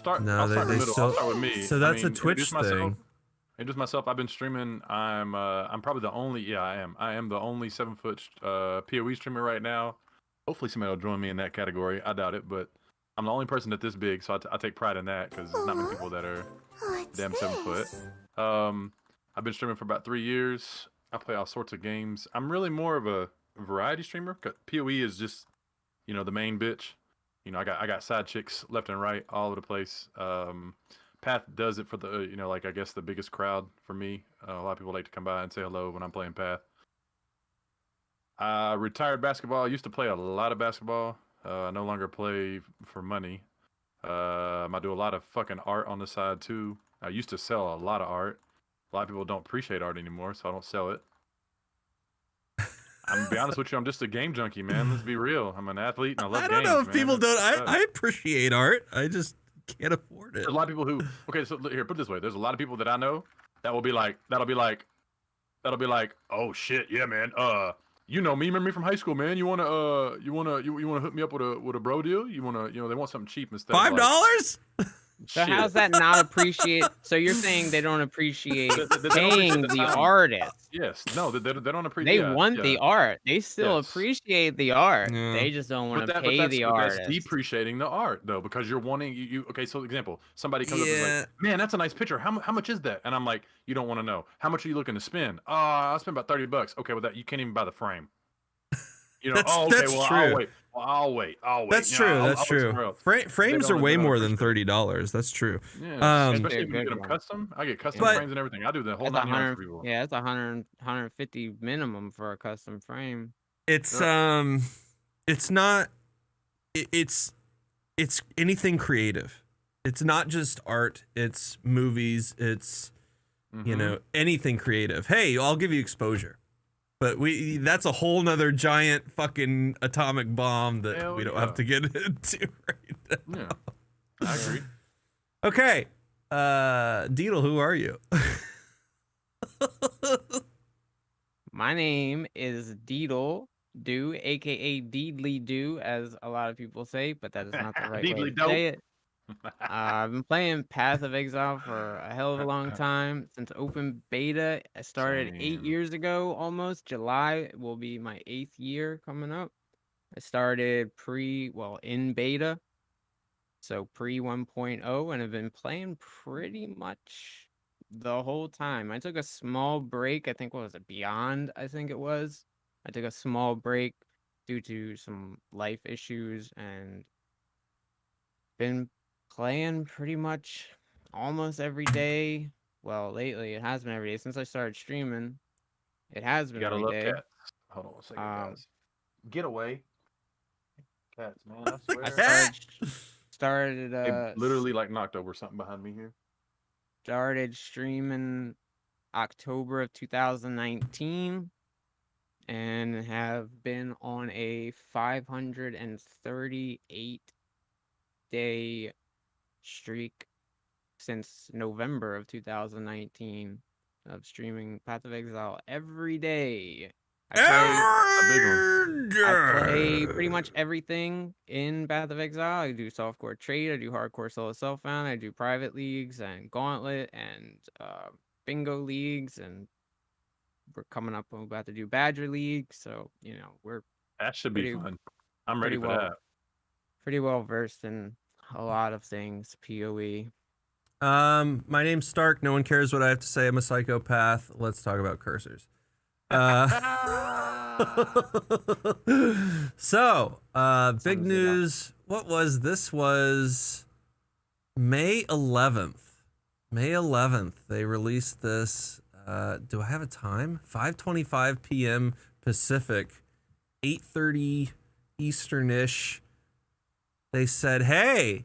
I'll No, start in the they middle. I'll still. start with me. So that's a Twitch thing. Introduce myself. I've been streaming. I'm probably the only. Yeah, I am. I am the only 7-foot PoE streamer right now. Hopefully, somebody will join me in that category. I doubt it, but I'm the only person that's this big, so I take pride in that because there's not many people that are damn 7-foot. I've been streaming for about 3 years. I play all sorts of games. I'm really more of a variety streamer. PoE is just, the main bitch. I got side chicks left and right all over the place. Path does it for the, I guess the biggest crowd for me. A lot of people like to come by and say hello when I'm playing Path. Retired basketball. I used to play a lot of basketball. I no longer play for money. I do a lot of fucking art on the side too. I used to sell a lot of art. A lot of people don't appreciate art anymore, so I don't sell it. I'm gonna be honest with you, I'm just a game junkie, man. Let's be real. I'm an athlete and I love games. I don't know if man. people don't. I appreciate art. I just can't afford it. There's a lot of people who. Okay, so here, put it this way. There's a lot of people that I know that will be like, that'll be like, oh shit, yeah, man. You know me, remember me from high school, man. You wanna hook me up with a bro deal? They want something cheap instead. $5? So how's that not appreciate? So you're saying they don't appreciate paying the artist? Yes. No, they don't appreciate. They want the art. They still appreciate the art. Yeah. They just don't want to pay the artist. That's depreciating the art though, because you're wanting you. Okay, so example, somebody comes up and is like, man, that's a nice picture. How much is that? And I'm like, you don't want to know. How much are you looking to spend? I'll spend about $30. Okay, well that you can't even buy the frame. That's true. I'll wait. That's true. Frames are way more than $30. That's true. Yeah, especially if you get them custom. I get custom frames and everything. I do the whole 9 for people. Yeah, it's 150 minimum for a custom frame. It's not. It's anything creative. It's not just art. It's movies. It's anything creative. Hey, I'll give you exposure. But that's a whole nother giant fucking atomic bomb that we don't have to get into right now. Yeah, I agree. Okay. Deedle, who are you? My name is Deedle Do, aka Deedly Do, as a lot of people say, but that is not the right way to say it. I've been playing Path of Exile for a hell of a long time, since open beta. I started 8 years ago, almost. July will be my 8th year coming up. I started in beta, so pre 1.0, and I've been playing pretty much the whole time. I took a small break. I think, what was it, Beyond, I think it was. I took a small break due to some life issues, and been playing pretty much almost every day. Well, lately it has been every day since I started streaming. It has been every day. Cats. Hold on a second, guys. Get away, cats, man! I swear. I started. They literally like knocked over something behind me here. Started streaming October of 2019, and have been on a 538 day streak since November of 2019 of streaming Path of Exile every day. I play pretty much everything in Path of Exile. I do softcore trade, I do hardcore solo self-found, I do private leagues and gauntlet and bingo leagues, and we're coming up, we're about to do Badger League, so that should be fun. I'm ready for that. Pretty well versed in a lot of things, PoE. My name's Stark. No one cares what I have to say. I'm a psychopath. Let's talk about cursors. Big news. What was this? Was May 11th. May 11th. They released this. Do I have a time? 5:25 p.m. Pacific, 8:30 Eastern-ish. They said, hey,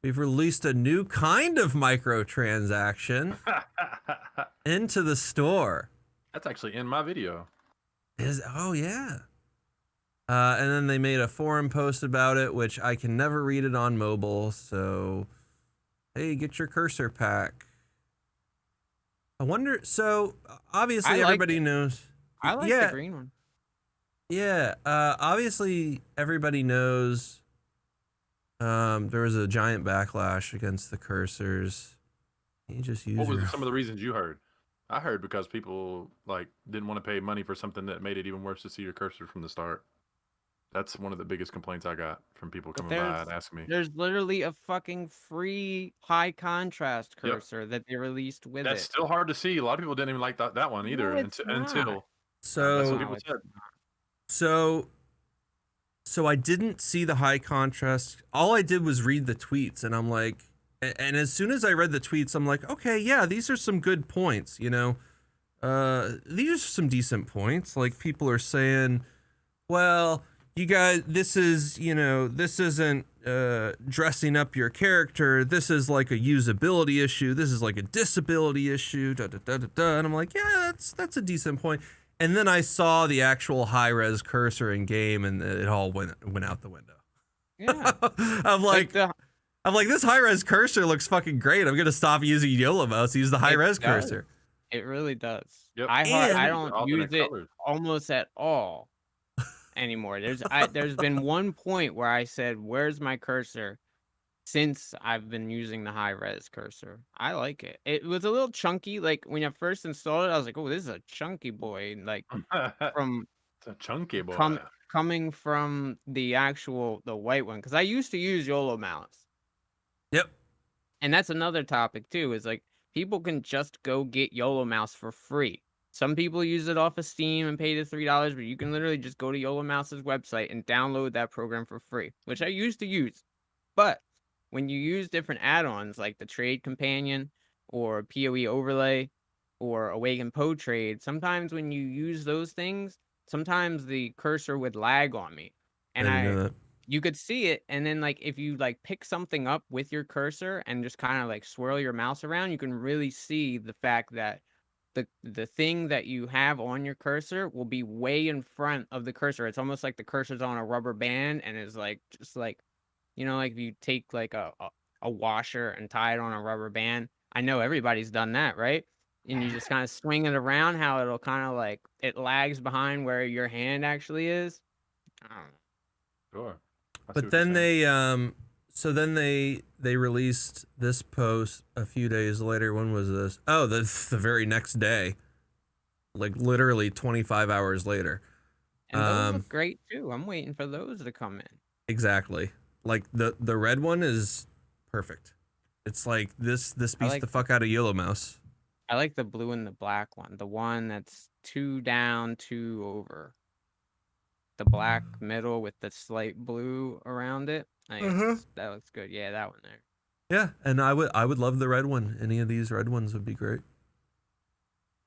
we've released a new kind of microtransaction into the store. That's actually in my video. Oh, yeah. And then they made a forum post about it, which I can never read it on mobile. So, hey, get your cursor pack. I wonder, so obviously everybody knows. I like the green one. Yeah, obviously everybody knows There was a giant backlash against the cursors. You just use What your was some of the reasons you heard? I heard because people like didn't want to pay money for something that made it even worse to see your cursor from the start. That's one of the biggest complaints I got from people But coming by and asking me. there's literally a fucking free high contrast Yep. cursor that they released with That's it. still hard to see. A lot of people didn't even like that one No, either it's not. until that's what so people said. so so I didn't see the high contrast. All I did was read the tweets, and I'm like, and as soon as I read the tweets, I'm like, okay, yeah, these are some good points. You know, these are some decent points. Like people are saying, well, you guys, this is, you know, this isn't dressing up your character. This is like a usability issue. This is like a disability issue. Da da da da da. And I'm like, yeah, that's a decent point. And then I saw the actual high res cursor in game, and it all went out the window. Yeah. I'm like this high res cursor looks fucking great. I'm gonna stop using YOLO mouse. Use the high res cursor. It really does. Yep. I don't use it colors. almost at all anymore. There's been one point where I said, "Where's my cursor?" Since I've been using the high res cursor. I like it. It was a little chunky. Like when I first installed it, I was like, "Oh, this is a chunky boy." Like from It's a chunky boy. coming from the white one, because I used to use YOLO mouse. Yep. And that's another topic too, is like people can just go get YOLO mouse for free. Some people use it off of Steam and pay the $3, but you can literally just go to YOLO Mouse's website and download that program for free, which I used to use. But when you use different add-ons like the Trade Companion or PoE Overlay or Awaken Poe Trade, sometimes when you use those things, sometimes the cursor would lag on me. And you could see it, and then like if you like pick something up with your cursor and just kind of like swirl your mouse around, you can really see the fact that the thing that you have on your cursor will be way in front of the cursor. It's almost like the cursor's on a rubber band and is like just like, you know, like if you take like a washer and tie it on a rubber band. I know everybody's done that, right? And you just kind of swing it around, how it'll kind of like it lags behind where your hand actually is. I don't know. Sure. But then they released this post a few days later. When was this? Oh, the very next day, like literally 25 hours later. And those look great too. I'm waiting for those to come in. Exactly. Like the red one is perfect. It's like this beats the fuck out of YOLO mouse. I like the blue and the black one. The one that's 2 down, 2 over. The black middle with the slight blue around it. That looks good. Yeah, that one there. Yeah, and I would love the red one. Any of these red ones would be great.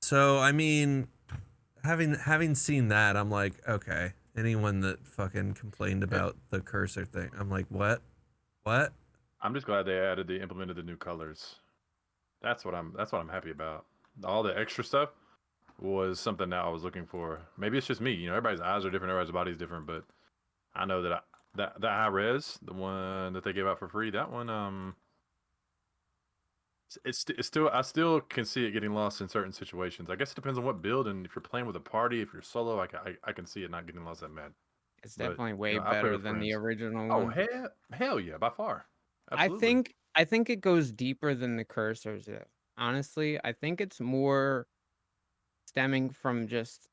So I mean, having seen that, I'm like, okay. Anyone that fucking complained about the cursor thing, I'm like, what? I'm just glad they implemented the new colors. That's what I'm happy about. All the extra stuff was something that I was looking for. Maybe it's just me. You know, everybody's eyes are different, everybody's body's different, but I know that that high res, the one that they gave out for free, that one, it's still, I still can see it getting lost in certain situations. I guess it depends on what build, and if you're playing with a party, if you're solo, I can see it not getting lost that bad. It's definitely way better than the original one. Oh, hell yeah, by far. Absolutely. I think it goes deeper than the cursors. Honestly, I think it's more stemming from just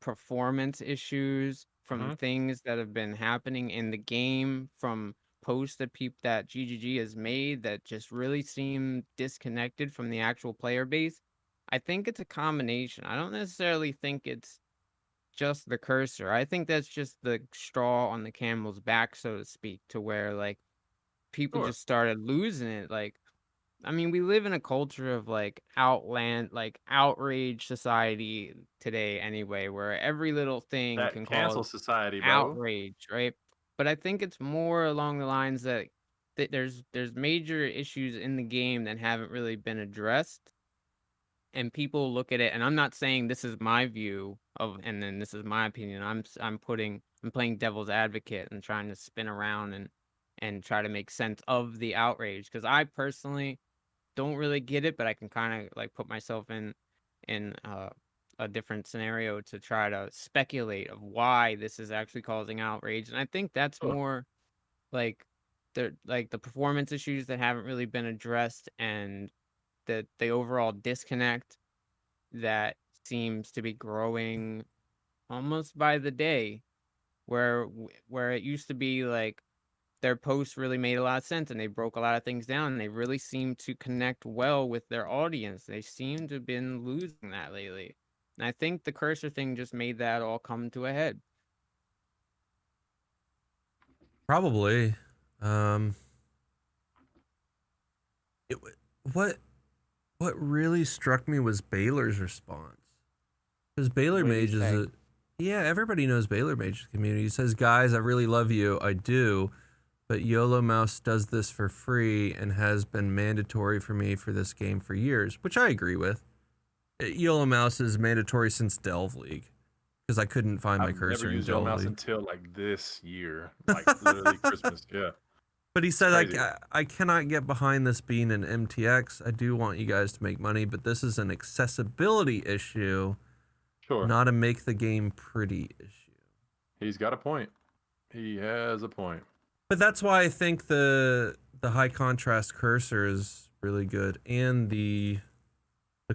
performance issues, from things that have been happening in the game, from posts that GGG has made that just really seem disconnected from the actual player base. I think it's a combination. I don't necessarily think it's just the cursor. I think that's just the straw on the camel's back, so to speak, to where like people just started losing it. Like, I mean, we live in a culture of like outrage society today anyway, where every little thing that can cancel cause society, bro. outrage, right? But I think it's more along the lines that there's major issues in the game that haven't really been addressed, and people look at it, and I'm not saying this is my view of, and then this is my opinion. I'm playing devil's advocate and trying to spin around and try to make sense of the outrage, because I personally don't really get it, but I can kind of like put myself in a different scenario to try to speculate of why this is actually causing outrage. And I think that's more like like the performance issues that haven't really been addressed, and the overall disconnect that seems to be growing almost by the day, where it used to be like their posts really made a lot of sense and they broke a lot of things down and they really seem to connect well with their audience. They seem to have been losing that lately. And I think the cursor thing just made that all come to a head. Probably. It, what really struck me was Baylor's response. Because Baylor What did he Mage is say? yeah, everybody knows Baylor Mage's community. He says, guys, I really love you. I do. But YOLO Mouse does this for free and has been mandatory for me for this game for years, which I agree with. YOLO Mouse is mandatory since Delve League because I couldn't find my I've cursor never in used Delve Mouse League. until like this year, like literally Christmas. Yeah. But he said, crazy. I cannot get behind this being an MTX. I do want you guys to make money, but this is an accessibility issue, Sure. not a make the game pretty issue. He's got a point. He has a point. But that's why I think the high contrast cursor is really good, and the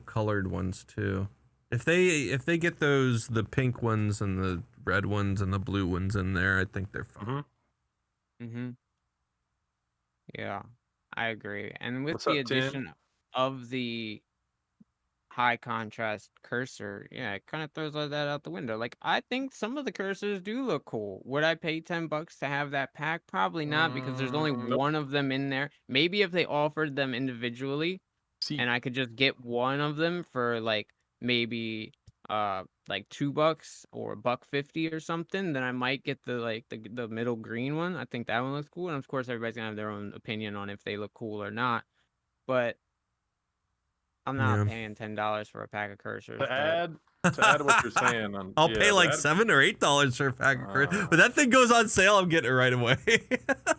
colored ones too. If they get the pink ones and the red ones and the blue ones in there, I think they're fine. Yeah, I agree. And with What's the up, Tim? addition of the high contrast cursor, yeah, it kind of throws all that out the window. Like, I think some of the cursors do look cool. Would I pay $10 to have that pack? Probably not, because there's only Nope. one of them in there. Maybe if they offered them individually See, and I could just get one of them for like maybe like $2 or $1.50 or something, then I might get the middle green one. I think that one looks cool, and of course everybody's gonna have their own opinion on if they look cool or not. But I'm not paying $10 for a pack of cursors. to add what you're saying, I'll pay like $7 or $8 for a pack of cursors. But that thing goes on sale, I'm getting it right away.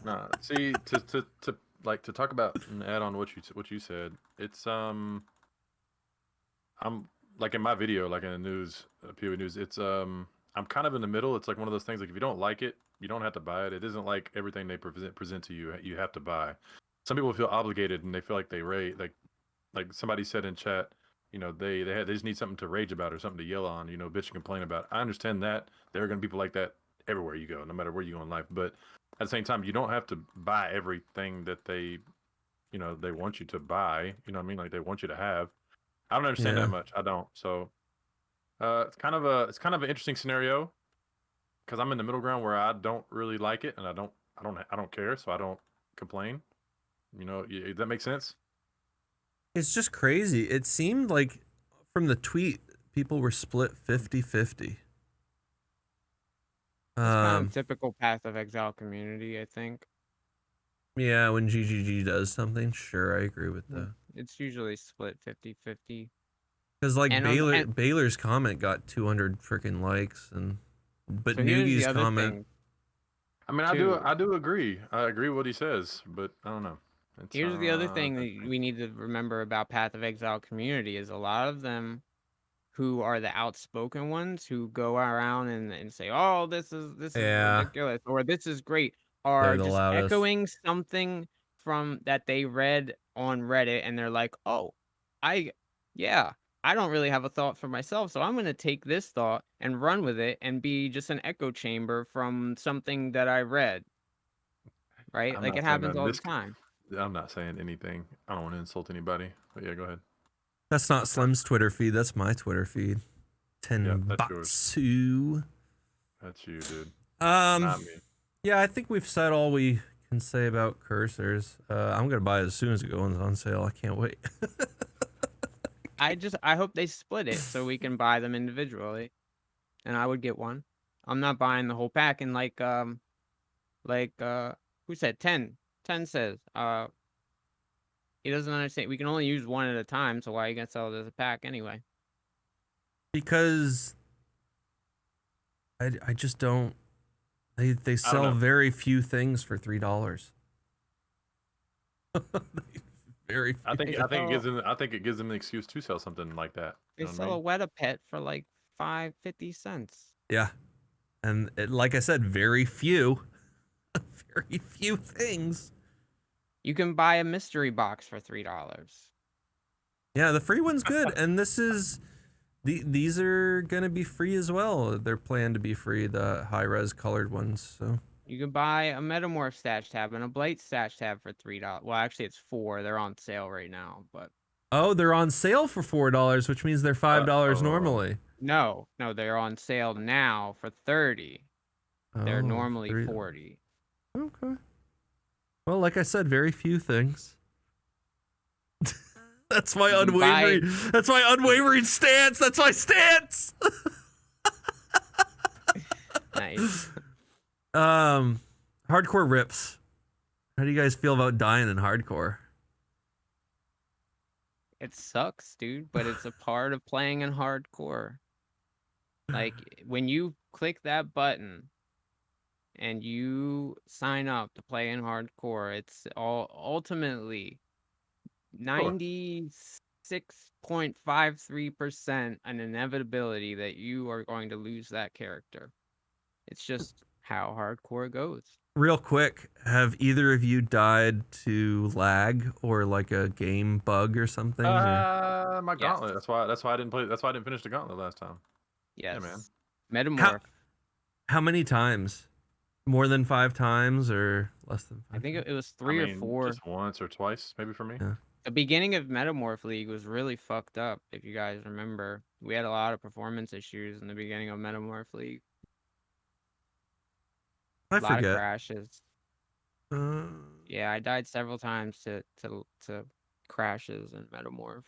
Nah, see, to talk about and add on what you said, it's I'm like in my video, like in the news, POE news, it's I'm kind of in the middle. It's like one of those things, like if you don't like it, you don't have to buy it. It isn't like everything they present to you, you have to buy. Some people feel obligated and they feel like they rage, like somebody said in chat, you know, they just need something to rage about or something to yell on, you know, bitch and complain about. I understand that there are going to be people like that everywhere you go, no matter where you go in life. But at the same time, you don't have to buy everything that they, you know, they want you to buy. You know what I mean? Like they want you to have. I don't understand that much. I don't. So it's kind of an interesting scenario because I'm in the middle ground where I don't really like it and I don't care, so I don't complain. You know, that makes sense. It's just crazy. It seemed like from the tweet, people were split 50-50. It's kind of typical Path of Exile community, I think. Yeah, when GGG does something, sure, I agree with that. It's usually split 50-50. Because like Baylor's comment got 200 freaking likes, but Nugi's comment. I mean, I do agree. I agree with what he says, but I don't know. Here's the other thing that we need to remember about Path of Exile community is a lot of them who are the outspoken ones who go around and say, oh, this is ridiculous, or this is great, are just echoing something from that they read on Reddit, and they're like, oh, I don't really have a thought for myself, so I'm going to take this thought and run with it and be just an echo chamber from something that I read. Right? Like it happens all the time. I'm not saying anything. I don't want to insult anybody. But yeah, go ahead. That's not Slim's Twitter feed. That's my Twitter feed. Tenbatsu. That's you, dude. Not me. Yeah, I think we've said all we can say about cursors. I'm gonna buy it as soon as it goes on sale. I can't wait. I hope they split it so we can buy them individually, and I would get one. I'm not buying the whole pack. And who said 10? 10 says he doesn't understand. We can only use one at a time, so why are you gonna sell it as a pack anyway? Because I just don't. They sell very few things for $3. Very few. I think it gives them an excuse to sell something like that. They sell a Weta Pet for like 50 cents. Yeah, and like I said, very few. Very few things. You can buy a mystery box for $3. Yeah, the free one's good, and these are gonna be free as well. They're planned to be free, the high-res colored ones. So You can buy a Metamorph stash tab and a Blight stash tab for $3. Well, actually, it's 4. They're on sale right now, but oh, they're on sale for $4, which means they're $5 normally. no, they're on sale now for 30. They're Oh, normally 40. Okay. Well, like I said, very few things. That's my unwavering. That's my unwavering stance. That's my stance. Nice. Hardcore rips. How do you guys feel about dying in hardcore? It sucks, dude, but it's a part of playing in hardcore. Like when you click that button and you sign up to play in hardcore, it's all ultimately 96.53% an inevitability that you are going to lose that character. It's just how hardcore goes. Real quick, have either of you died to lag or like a game bug or something? My gauntlet. That's why I didn't play. That's why I didn't finish the gauntlet last time. Yes. Yeah, man. Metamorph. How many times? More than 5 times or less than 5? I think it was 3 or 4. Just once or twice, maybe for me. Yeah. The beginning of Metamorph League was really fucked up, if you guys remember. We had a lot of performance issues in the beginning of Metamorph League. I a lot forget. of crashes. Yeah, I died several times to crashes in Metamorph.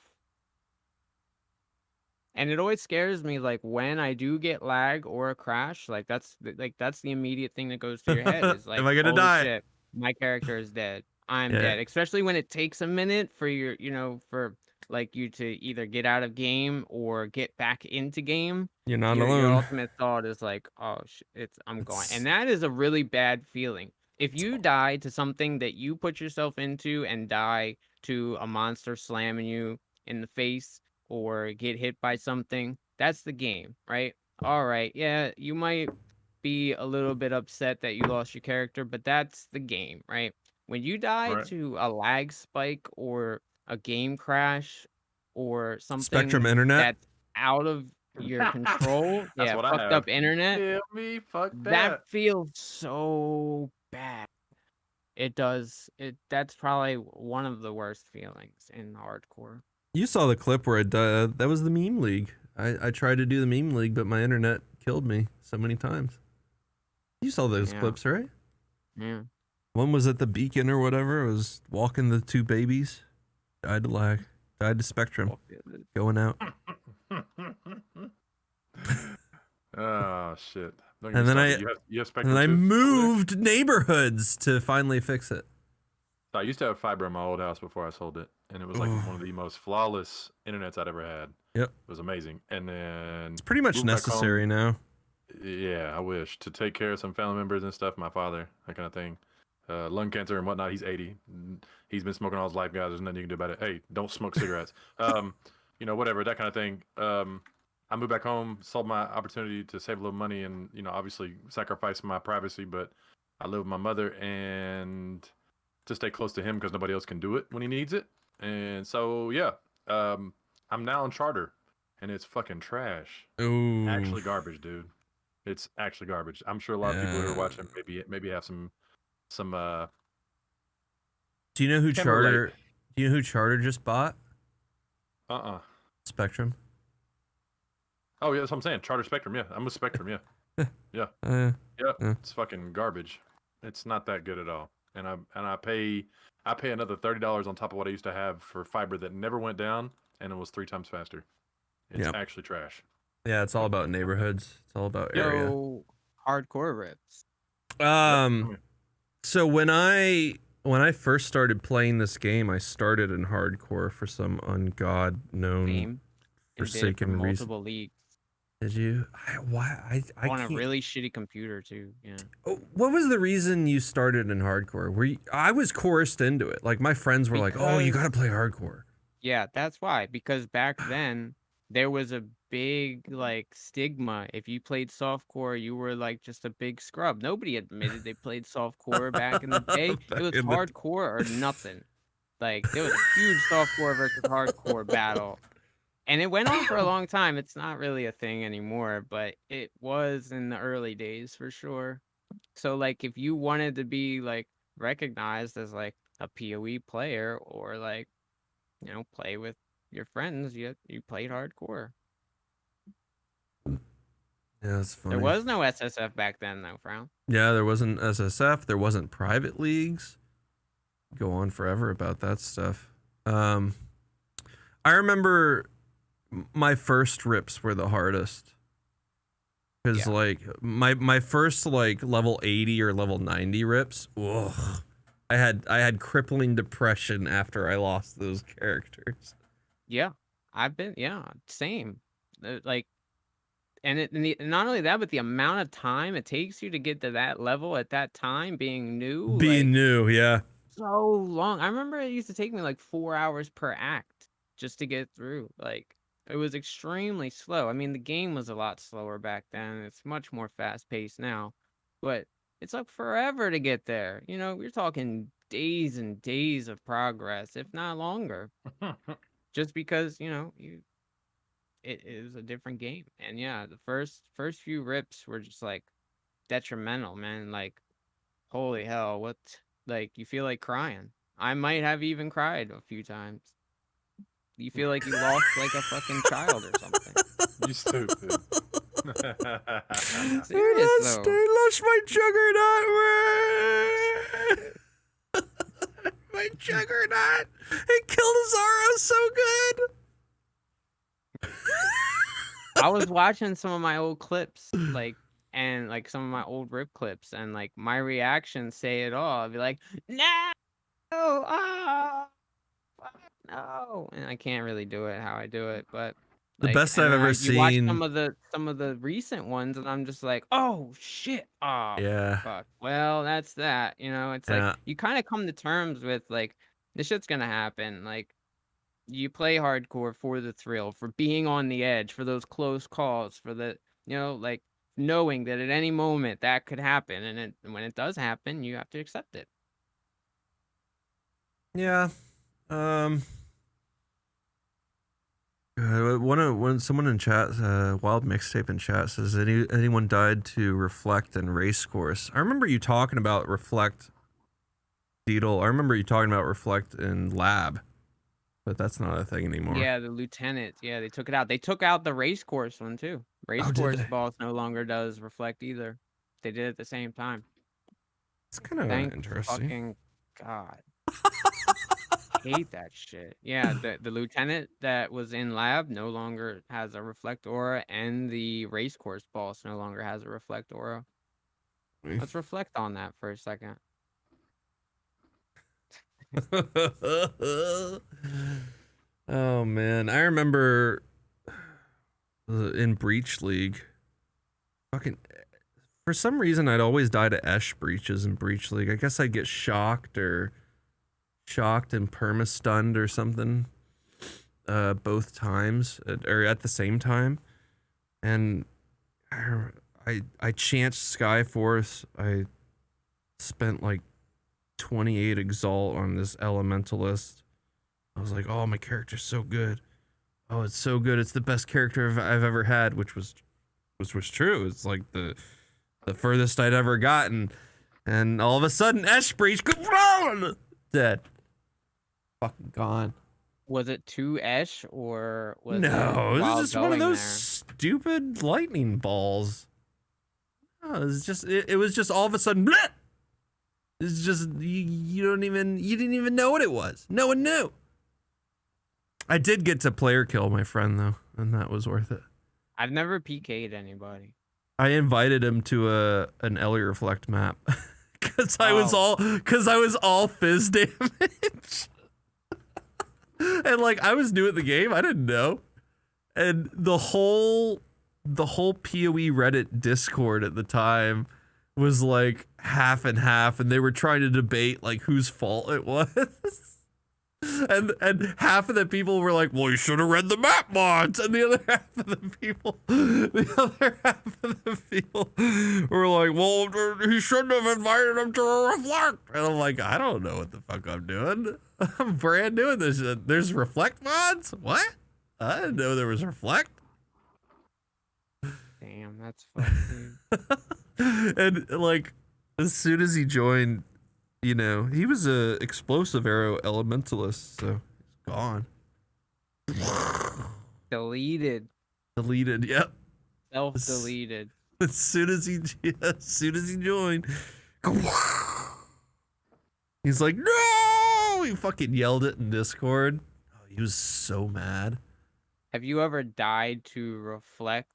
And it always scares me, like when I do get lag or a crash, like that's the immediate thing that goes through your head is like, am I gonna holy die? shit, my character is dead. I'm Yeah. dead. Especially when it takes a minute for your, for like you to either get out of game or get back into game. You're not Your alone. ultimate thought is like, oh, I'm going. And that is a really bad feeling. If you die to something that you put yourself into and die to a monster slamming you in the face or get hit by something, that's the game, right? All right, yeah, you might be a little bit upset that you lost your character, but that's the game, right? When you die to a lag spike or a game crash or something Spectrum internet that's out of your control, That's yeah, what fucked up internet. Feel me? Fuck that feels so bad. It does. That's probably one of the worst feelings in hardcore. You saw the clip where that was the meme league. I tried to do the meme league, but my internet killed me so many times. You saw those clips, right? Yeah. One was at the beacon or whatever. It was walking the 2 babies. Died to lag. Died to Spectrum. Going out. Oh shit! And then I moved neighborhoods to finally fix it. So I used to have fiber in my old house before I sold it, and it was like one of the most flawless internets I'd ever had. Yep, it was amazing. And then it's pretty much necessary now. Yeah, I wish to take care of some family members and stuff. My father, that kind of thing, lung cancer and whatnot. He's 80. He's been smoking all his life, guys. There's nothing you can do about it. Hey, don't smoke cigarettes. Whatever, that kind of thing. I moved back home, sold my opportunity to save a little money, and obviously sacrifice my privacy. But I live with my mother and to stay close to him because nobody else can do it when he needs it. And so yeah, I'm now on Charter, and it's fucking trash. Ooh, actually garbage, dude. It's actually garbage. I'm sure a lot of people who are watching maybe have some. Do you know who Charter? Do you know who Charter just bought? Spectrum. Oh yeah, that's what I'm saying. Charter Spectrum. Yeah, I'm with Spectrum. Yeah, yeah. It's fucking garbage. It's not that good at all. And I pay another $30 on top of what I used to have for fiber that never went down, and it was 3 times faster. It's actually trash. Yeah, it's all about neighborhoods. It's all about area. Hardcore rips. So when I first started playing this game, I started in hardcore for some ungod known forsaken reason. Multiple leagues. Did you? I on a really shitty computer too. Yeah. What was the reason you started in hardcore? I was coerced into it. Like my friends were like, "Oh, you got to play hardcore." Yeah, that's why. Because back then, there was a big like stigma. If you played softcore, you were like just a big scrub. Nobody admitted they played softcore back in the day. It was hardcore or nothing. Like there was a huge softcore versus hardcore battle. And it went on for a long time. It's not really a thing anymore, but it was in the early days for sure. So like if you wanted to be like recognized as like a PoE player or like, you know, play with your friends, you played hardcore. Yeah, that's funny. There was no SSF back then though, Frown. Yeah, there wasn't SSF, there wasn't private leagues. Go on forever about that stuff. I remember my first rips were the hardest. Because like my first like level 80 or level 90 rips, ugh, I had crippling depression after I lost those characters. Yeah, I've been same. Like, and not only that, but the amount of time it takes you to get to that level at that time, being new, yeah, so long. I remember it used to take me like 4 hours per act just to get through. Like, it was extremely slow. I mean, the game was a lot slower back then. It's much more fast paced now, but it took forever to get there. You know, we're talking days and days of progress, if not longer. Just because, you know, it is a different game. And yeah, the first few rips were just like detrimental, man. Like, holy hell, what? Like, you feel like crying. I might have even cried a few times. You feel like you lost like a fucking child or something. You stupid. Serious though. I lost my juggernaut. My juggernaut. It killed Zara so good. I was watching some of my old clips, like, and like some of my old rip clips, and like my reactions say it all. I'd be like, no, oh, no, and I can't really do it how I do it, but the like, best I've ever you watch seen. some of the recent ones, and I'm just like, oh shit, oh Yeah. fuck. Well, that's that. You know, it's like you kind of come to terms with like this shit's gonna happen. Like, you play hardcore for the thrill, for being on the edge, for those close calls, for the, you know, like knowing that at any moment that could happen, and when it does happen, you have to accept it. Yeah. When someone in chat, Wild Mixtape in chat says, anyone died to Reflect and Race Course? I remember you talking about Reflect, Deedle. I remember you talking about Reflect in Lab, but that's not a thing anymore. Yeah, the Lieutenant. Yeah, they took it out. They took out the Race Course one too. Race Course boss no longer does Reflect either. They did it at the same time. It's kind of interesting. Fucking God. Hate that shit. Yeah, the Lieutenant that was in Lab no longer has a Reflect aura, and the Race Course boss no longer has a Reflect aura. Let's reflect on that for a second. Oh man, I remember in Breach League, fucking, for some reason I'd always die to Esh breaches in Breach League. I guess I'd get shocked and perma-stunned or something both times, or at the same time. And I chanced Skyforce. I spent like 28 exalt on this elementalist. I was like, oh, my character's so good. Oh, it's so good. It's the best character I've ever had, which was true. It's like the furthest I'd ever gotten. And all of a sudden, Esh Breach, dead. Fucking gone. Was it 2 Esh or was no, it was just one of those there? Stupid lightning balls. No, it was just all of a sudden, bleh! It's just you didn't even know what it was. No one knew. I did get to player kill my friend though, and that was worth it. I've never PK'd anybody. I invited him to an Ellie Reflect map because I was all fizz damage. And like I was new at the game, I didn't know. And the whole PoE Reddit Discord at the time was like half and half, and they were trying to debate like whose fault it was. And half of the people were like, well, you should have read the map mods. And the other half of the people were like, well, he shouldn't have invited him to a reflect. And I'm like, I don't know what the fuck I'm doing. I'm brand new in this shit. There's reflect mods? What? I didn't know there was reflect. Damn, that's fucking. And like, as soon as he joined, you know, he was a explosive arrow elementalist, so he's gone. Deleted. Deleted, yep. Self-deleted. As soon as he joined, he's like, no! He fucking yelled it in Discord. Oh, he was so mad. Have you ever died to reflect,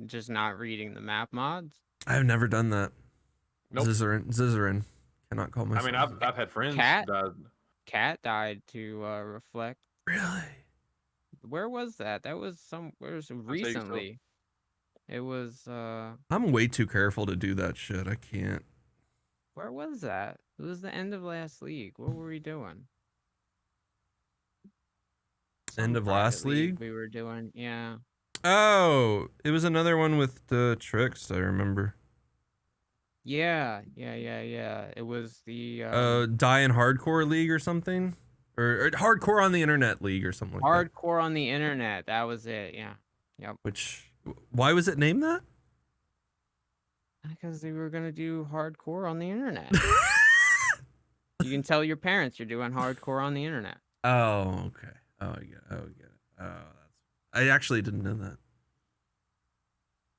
just not reading the map mods? I've never done that. Nope. Zizarin. Cannot call myself. I mean, I've had friends. Cat died to reflect. Really? Where was that? That was recently. It was I'm way too careful to do that shit. I can't. Where was that? It was the end of last league. What were we doing? End of last league? We were doing, yeah. Oh, it was another one with the tricks, I remember. Yeah. It was the Die in Hardcore League or something? Or Hardcore on the Internet League or something like that. Hardcore on the Internet. That was it, yeah. Yep. Why was it named that? Because they were going to do hardcore on the Internet. You can tell your parents you're doing hardcore on the Internet. Oh, okay. Oh, I get it. I actually didn't know that.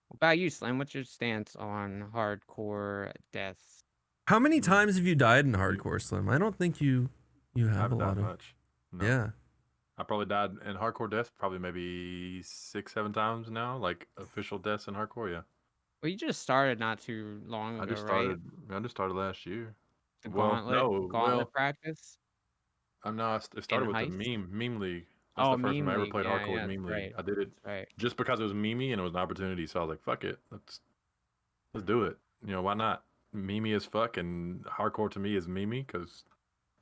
What about you, Slim? What's your stance on hardcore deaths? How many times have you died in hardcore, Slim? I don't think you have a lot of. Much. No. Yeah. I probably died in hardcore deaths probably maybe 6-7 times now, like official deaths in hardcore. Yeah. Well, you just started not too long ago, right? I just started last year. The gauntlet practice. It started with Heist? the meme league. That's the first time I ever played hardcore meme league. Right. I did it Right. just because it was memey and it was an opportunity. So I was like, fuck it, let's do it. You know, why not? Memey as fuck, and hardcore to me is memey because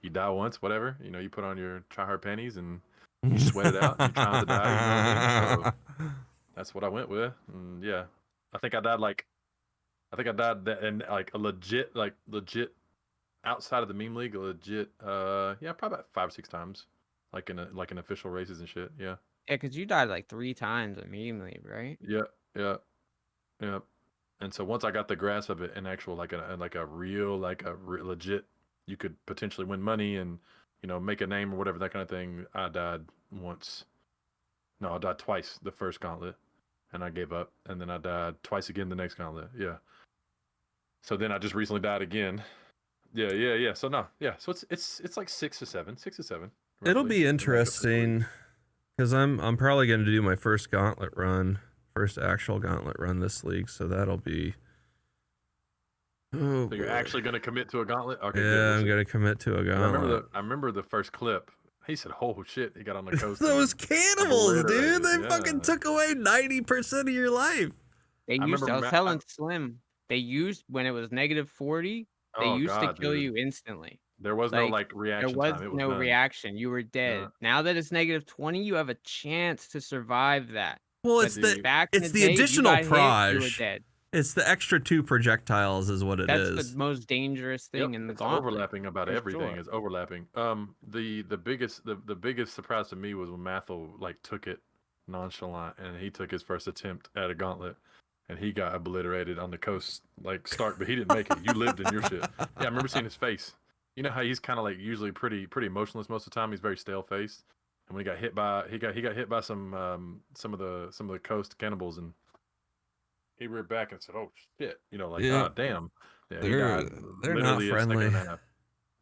you die once, whatever. You know, you put on your tryhard panties and you sweat it out. You're trying to die. You know what I mean? So that's what I went with. And yeah, I think I died in like a legit outside of the meme league, probably about 5 or 6 times, like in official races and shit. Yeah. Yeah, because you died like 3 times in meme league, right? Yeah. And so once I got the grasp of it, an actual like a legit, you could potentially win money and make a name or whatever, that kind of thing. I died once. No, I died twice the first gauntlet, and I gave up, and then I died twice again the next gauntlet. Yeah. So then I just recently died again. Yeah. So no, yeah. So it's like 6 or 7. It'll be interesting because I'm probably going to do my first actual gauntlet run this league. So that'll be. Oh, so you're actually going to commit to a gauntlet? Okay. Yeah, good. I'm going to commit to a gauntlet. I remember the first clip. He said, "Oh shit!" He got on the coast. Those cannibals, dude! They fucking took away 90% of your life. I was telling Slim, they used when it was -40. They used to kill you instantly. There was no reaction. There was no reaction. You were dead. Yeah. Now that it's -20, you have a chance to survive that. Well, it's the additional proj. You were dead. It's the extra 2 projectiles is what it is. That's the most dangerous thing in the gauntlet. Overlapping about everything is overlapping. The biggest surprise to me was when Mathel took it nonchalant and he took his first attempt at a gauntlet and he got obliterated on the coast Stark, but he didn't make it. You lived in your shit. Yeah, I remember seeing his face. You know how he's kind of usually pretty emotionless most of the time. He's very stale faced. And when he got hit by some of the coast cannibals, and he reared back and said, "Oh shit!" Oh damn. Yeah, they're not friendly.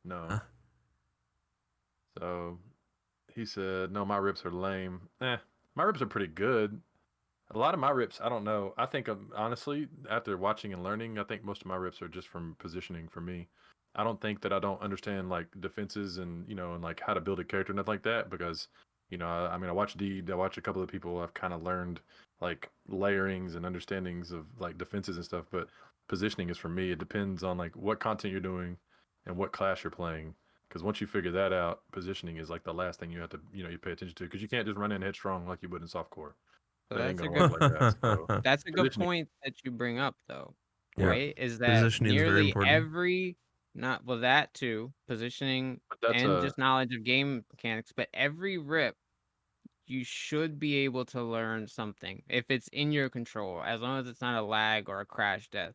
No. Huh? So he said, "No, my rips are lame." My rips are pretty good. A lot of my rips, I don't know. I think honestly, after watching and learning, I think most of my rips are just from positioning for me. I don't think that I don't understand defenses and and how to build a character and nothing like that, because I watch Deed, I watch a couple of people. I've kind of learned layerings and understandings of defenses and stuff, but positioning is for me. It depends on what content you're doing and what class you're playing, Because once you figure that out, positioning is like the last thing you have to, you pay attention to. Because you can't just run in headstrong like you would in softcore. So That ain't that's a gonna good work like that. So that's a good positioning, point that you bring up though, Yeah. right? Is that Positioning is very nearly important. every not well that too, positioning but that's and a just knowledge of game mechanics, but every rip you should be able to learn something if it's in your control, as long as it's not a lag or a crash death.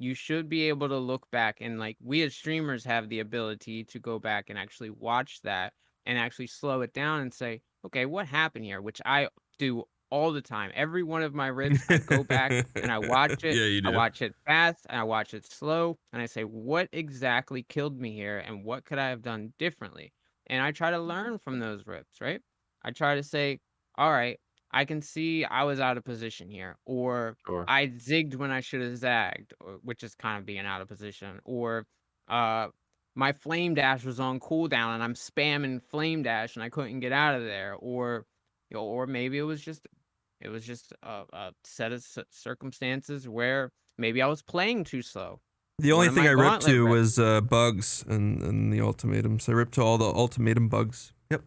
You should be able to look back and like we as streamers have the ability to go back and actually watch that and actually slow it down and say, okay, what happened here? Which I do all the time. Every one of my rips, I go back and I watch it. Yeah, you I do. watch it fast and I watch it slow and I say, what exactly killed me here and what could I have done differently? And I try to learn from those rips, right? I try to say, all right, I can see I was out of position here, or or I zigged when I should have zagged, which is kind of being out of position, or uh, my flame dash was on cooldown and I'm spamming flame dash and I couldn't get out of there, or or maybe it was just a set of circumstances where maybe I was playing too slow. The One only of thing my I ripped gauntlet to rips. was bugs and the ultimatums. I ripped to all the ultimatum bugs. Yep.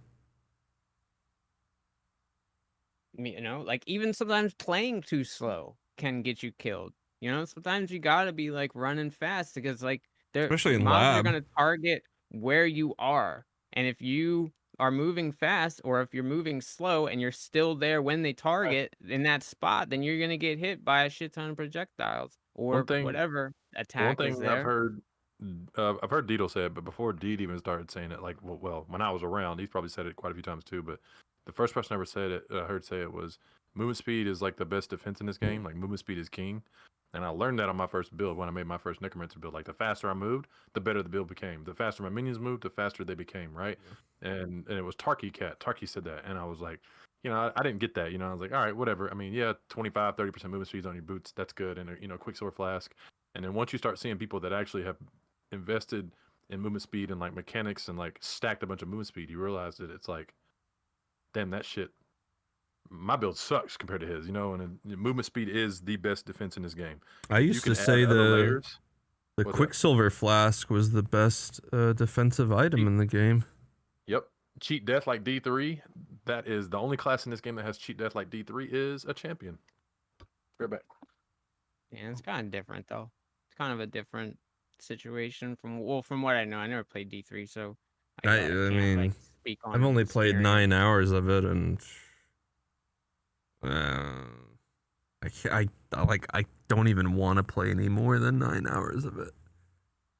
Like even sometimes playing too slow can get you killed. Sometimes you gotta be like running fast because like Especially in mobs are lab. gonna target where you are. And if you are moving fast or if you're moving slow and you're still there when they target in that spot, then you're gonna get hit by a shit ton of projectiles one or thing, whatever one attack is thing there. I've heard Deedle say it, but before Deed even started saying it, like, well, when I was around, he's probably said it quite a few times too. But the first person I ever said it, heard say it was movement speed is like the best defense in this game. Like movement speed is king, and I learned that on my first build when I made my first Necromancer build. Like the faster I moved, the better the build became. The faster my minions moved, the faster they became. Right, and it was Tarky Cat. Tarky said that, and I was like. I didn't get that. I was like, all right, whatever. I mean, yeah, 25, 30% movement speeds on your boots. That's good. And, Quicksilver Flask. And then once you start seeing people that actually have invested in movement speed and like mechanics and like stacked a bunch of movement speed, you realize that it's like, damn, that shit. My build sucks compared to his, and movement speed is the best defense in this game. I used to say the Quicksilver Flask was the best defensive item in the game. Yep. Cheat death like D3. That is the only class in this game that has cheat death like D3 is a champion. Go back. Yeah, it's kind of different though. It's kind of a different situation from what I know. I never played D3, so I can't like speak on. I've only played 9 hours of it, and I don't even want to play any more than 9 hours of it.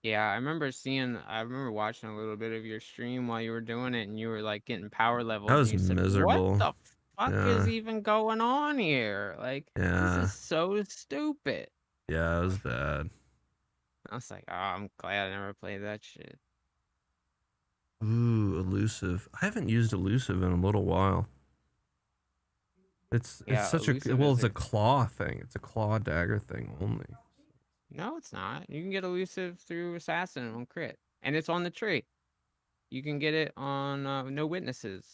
Yeah, I remember watching a little bit of your stream while you were doing it, and you were like getting power levels. That was and you miserable. Said, what the fuck is even going on here? Like, this is so stupid. Yeah, it was bad. I was like, oh, I'm glad I never played that shit. Ooh, elusive. I haven't used elusive in a little while. It's such it's a claw thing. It's a claw dagger thing only. No, it's not. You can get elusive through assassin on crit, and it's on the tree. You can get it on no witnesses.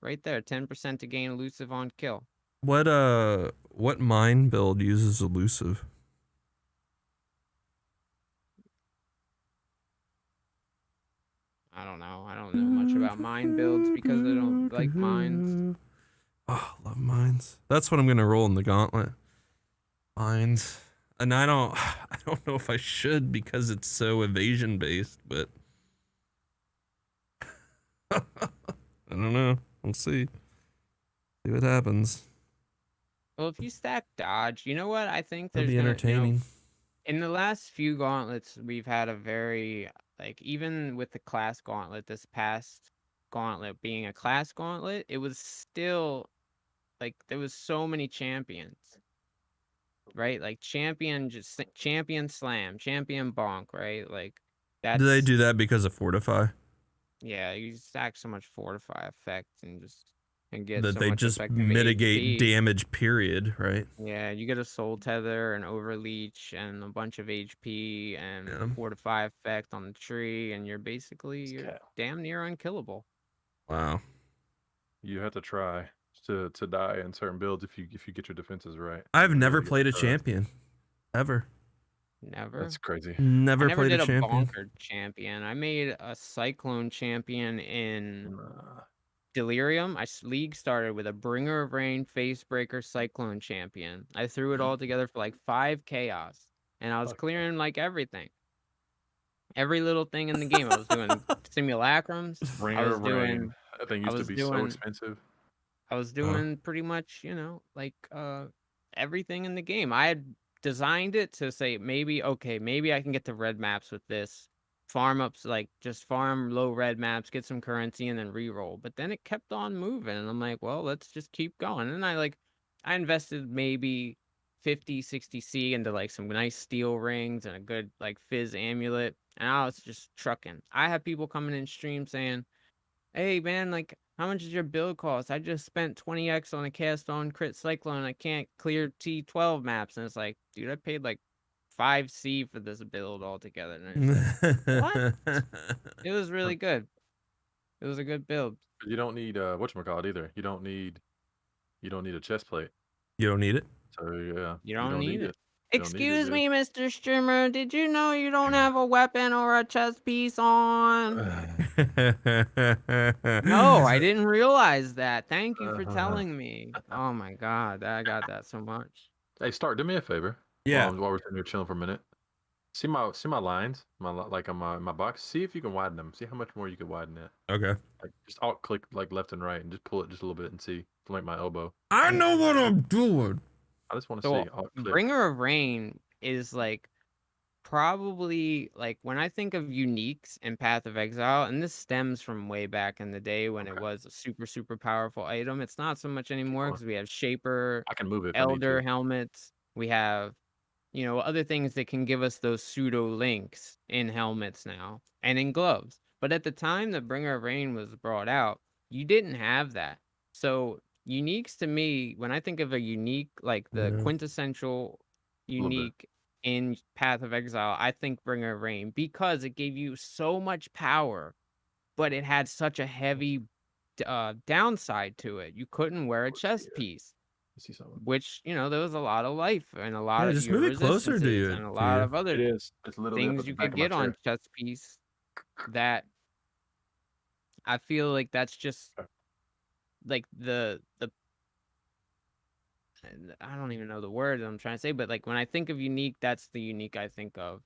Right there, 10% to gain elusive on kill. What mine build uses elusive? I don't know. I don't know much about mine builds because I don't like mines. Oh, love mines. That's what I'm gonna roll in the gauntlet. Mines. And I don't know if I should because it's so evasion based, but I don't know. We'll see. See what happens. Well, if you stack dodge, you know what? I think that'll be entertaining. In the last few gauntlets, we've had a very even with the class gauntlet, this past gauntlet being a class gauntlet, it was still there was so many champions. Right, like champion slam, champion bonk, right? Like that. Do they do that because of fortify? Yeah, you stack so much fortify effect and get that so they much just mitigate HP. Damage. Period, right? Yeah, you get a soul tether, an overleech, and a bunch of HP and fortify effect on the tree, and you're damn near unkillable. Wow. You have to try to die in certain builds if you get your defenses right. I've never played a champion, ever. Never. That's crazy. I Never never played a did a champion. bonker champion. I made a cyclone champion in Nah. Delirium. League started with a Bringer of Rain, Facebreaker, Cyclone champion. I threw it all together for like 5 chaos, and I was Fuck. clearing like everything, every little thing in the game. I was doing simulacrums. I Bringer was of Rain. doing, That thing I used to was be so doing, expensive. I was doing pretty much, like everything in the game. I had designed it to say maybe okay, maybe I can get to red maps with this. Farm ups, like just farm low red maps, get some currency, and then re-roll. But then it kept on moving, and I'm like, well, let's just keep going. And I invested maybe 50, 60 C into like some nice steel rings and a good like fizz amulet, and I was just trucking. I have people coming in stream saying, hey man, like how much does your build cost? I just spent 20x on a cast on crit cyclone. I can't clear T12 maps. And it's like, dude, I paid like 5C for this build altogether. And it's like, what? It was really good. It was a good build. You don't need whatchamacallit either. You don't need a chest plate. You don't need it? So yeah. You don't need it. You don't need it, Excuse dude. me, Mr. Streamer. Did you know you don't have a weapon or a chest piece on? No, I didn't realize that. Thank you for telling me. Oh my god, I got that so much. Hey, Stark, do me a favor. Yeah. While we're sitting here chilling for a minute. See my lines, like on my box. See if you can widen them. See how much more you can widen it. Okay. Like just alt click like left and right and just pull it just a little bit and see. Like my elbow. I know what I'm doing. I just want to So see alt click. Bringer of Rain is like probably like when I think of uniques in Path of Exile, and this stems from way back in the day when it was a super powerful item. It's not so much anymore because we have Shaper, I can move it if I need Elder to. helmets. We have, other things that can give us those pseudo links in helmets now and in gloves. But at the time that Bringer of Rain was brought out, you didn't have that. So uniques to me, when I think of a unique, like the Yeah. quintessential Little bit. unique in Path of Exile, I think Bringer of Rain, because it gave you so much power, but it had such a heavy downside to it. You couldn't wear a chest piece, Let's see something. which, there was a lot of life and a lot of just your move it closer to resistances you. and a lot of other It is. It's literally up things at the you back could of my get on chair. chest piece that I feel like that's just like the I don't even know the word I'm trying to say, but like when I think of unique, that's the unique I think of.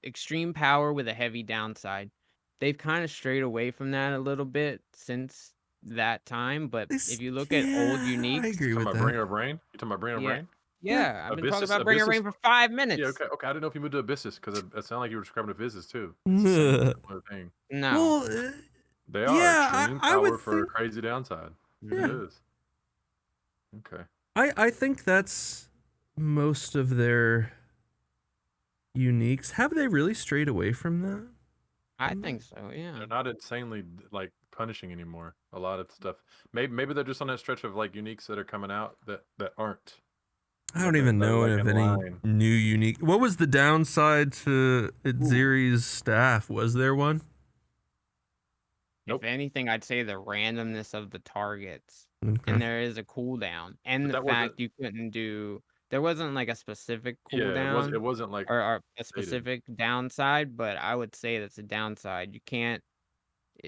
Extreme power with a heavy downside. They've kind of strayed away from that a little bit since that time, but if you look at old uniques, I agree You with talking about that. Bringer of Rain? You talking about Bringer of Rain? yeah, I've been talking Abyssus- about Bringer Rain Abyssus- for 5 minutes. Yeah, okay. I didn't know if you moved to Abyssus because it sounded like you were describing Abyssus too. Ugh. Thing. No, Well, They are yeah, extreme I power would for a think- crazy downside. Yeah. It is. Okay. I think that's most of their uniques. Have they really strayed away from that? I think so. Yeah. They're not insanely like punishing anymore. A lot of stuff. Maybe they're just on that stretch of like uniques that are coming out that aren't. I don't even They're, know like, of in any line. new unique. What was the downside to Itziri's staff? Was there one? Nope. If anything, I'd say the randomness of the targets. Okay. And there is a cooldown, and But the that wasn't- fact you couldn't do there wasn't like a specific Yeah, cooldown it wasn't like or a specific downside, but I would say that's a downside. You can't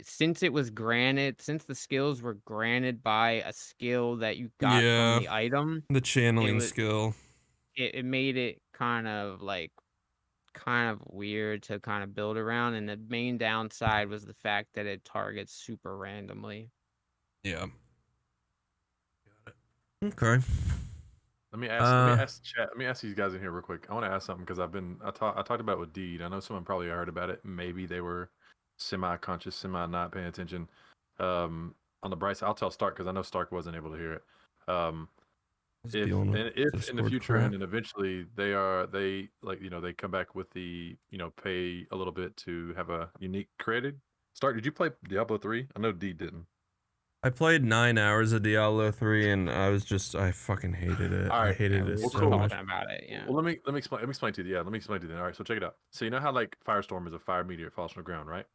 since it was granted, since the skills were granted by a skill that you got Yeah. from the item, The channeling was- skill. it made it kind of weird to kind of build around, and the main downside was the fact that it targets super randomly. Yeah. Okay. Let me ask chat. Let me ask these guys in here real quick. I want to ask something because I talked about it with Deed. I know someone probably heard about it. Maybe they were semi-conscious, not paying attention. On the bright side, I'll tell Stark because I know Stark wasn't able to hear it. If in the future and eventually they come back with the pay a little bit to have a unique created. Stark, did you play Diablo 3? I know Deed didn't. I played 9 hours of Diablo 3 and I fucking hated it. All right, I hated we it were so much. talking about it, yeah. Well, let me explain to you. Yeah, let me explain to you then. All right, so check it out. So you know how like Firestorm is a fire meteor, it falls from the ground, right?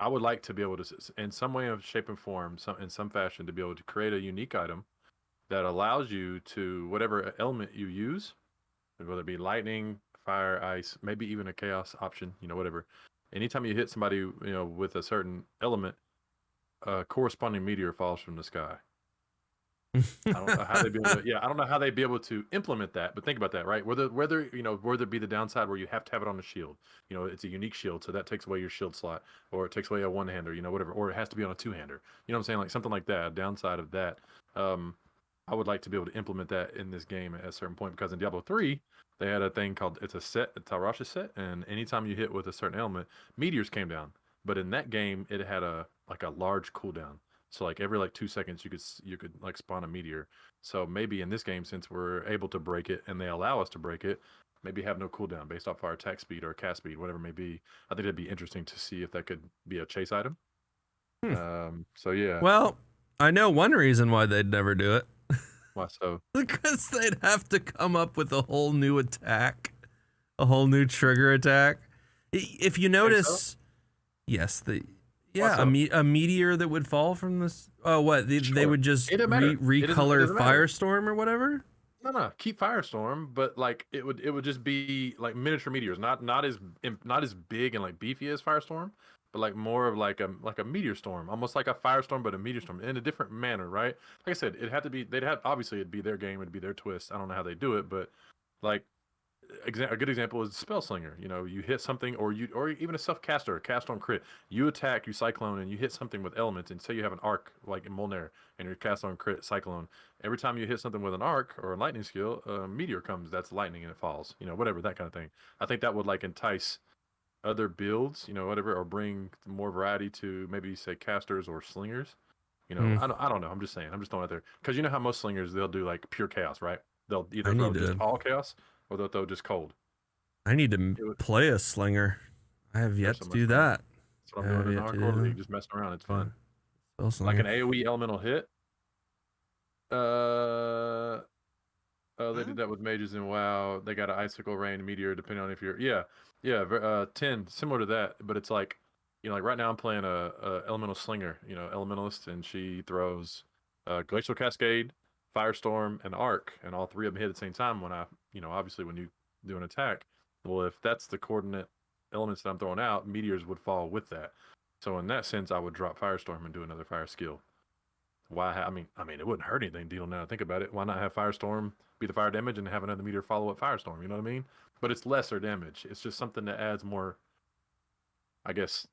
I would like to be able to, in some way of shape and form, in some fashion, to be able to create a unique item that allows you to whatever element you use, whether it be lightning, fire, ice, maybe even a chaos option, whatever. Anytime you hit somebody, with a certain element, a corresponding meteor falls from the sky. I don't know how they'd be able to, I don't know how they'd be able to implement that, but think about that, right? Whether be the downside where you have to have it on the shield. It's a unique shield, so that takes away your shield slot, or it takes away a one-hander, whatever, or it has to be on a two-hander. You know what I'm saying? Like something like that, downside of that. I would like to be able to implement that in this game at a certain point, because in Diablo 3, they had a thing called, it's a Tarasha set, and anytime you hit with a certain element, meteors came down. But in that game, it had a large cooldown. So like every 2 seconds you could like spawn a meteor. So maybe in this game, since we're able to break it and they allow us to break it, maybe have no cooldown based off our attack speed or cast speed, whatever it may be. I think that'd be interesting to see if that could be a chase item. So yeah. Well, I know one reason why they'd never do it. Why so? Because they'd have to come up with a whole new attack, a whole new trigger attack. If you notice, yes, a meteor that would fall from this. Oh, what? They would just recolor Firestorm or whatever? No. Keep Firestorm, but like it would just be like miniature meteors, not as big and like beefy as Firestorm, but like more of like a meteor storm, almost like a Firestorm, but a meteor storm in a different manner, right? Like I said, obviously it'd be their game, it'd be their twist. I don't know how they do it, but like a good example is Spellslinger. You hit something, or even a self-caster, cast on crit. You attack, you cyclone, and you hit something with elements. And say you have an arc like in Molnir, and you cast on crit cyclone. Every time you hit something with an arc or a lightning skill, a meteor comes. That's lightning, and it falls. Whatever, that kind of thing. I think that would like entice other builds, whatever, or bring more variety to maybe say casters or slingers. I don't know. I'm just saying. I'm just throwing it out there, because how most slingers, they'll do like pure chaos, right? They'll either throw just all chaos, or they'll throw just cold. I need to play a slinger. I have yet to do that. That's what I'm doing in Hardcore League, just messing around. It's fun. Like an AoE elemental hit. They did that with mages in WoW. They got an icicle, rain, meteor, depending on if you're 10, similar to that. But it's like, like right now I'm playing a elemental slinger, elementalist, and she throws glacial cascade, Firestorm, and Arc, and all three of them hit at the same time when obviously when you do an attack. Well, if that's the coordinate elements that I'm throwing out, meteors would fall with that. So in that sense, I would drop Firestorm and do another fire skill. Why? I mean, it wouldn't hurt anything, Deal, now I think about it. Why not have Firestorm be the fire damage and have another meteor follow up Firestorm? You know what I mean? But it's lesser damage. It's just something that adds more, I guess,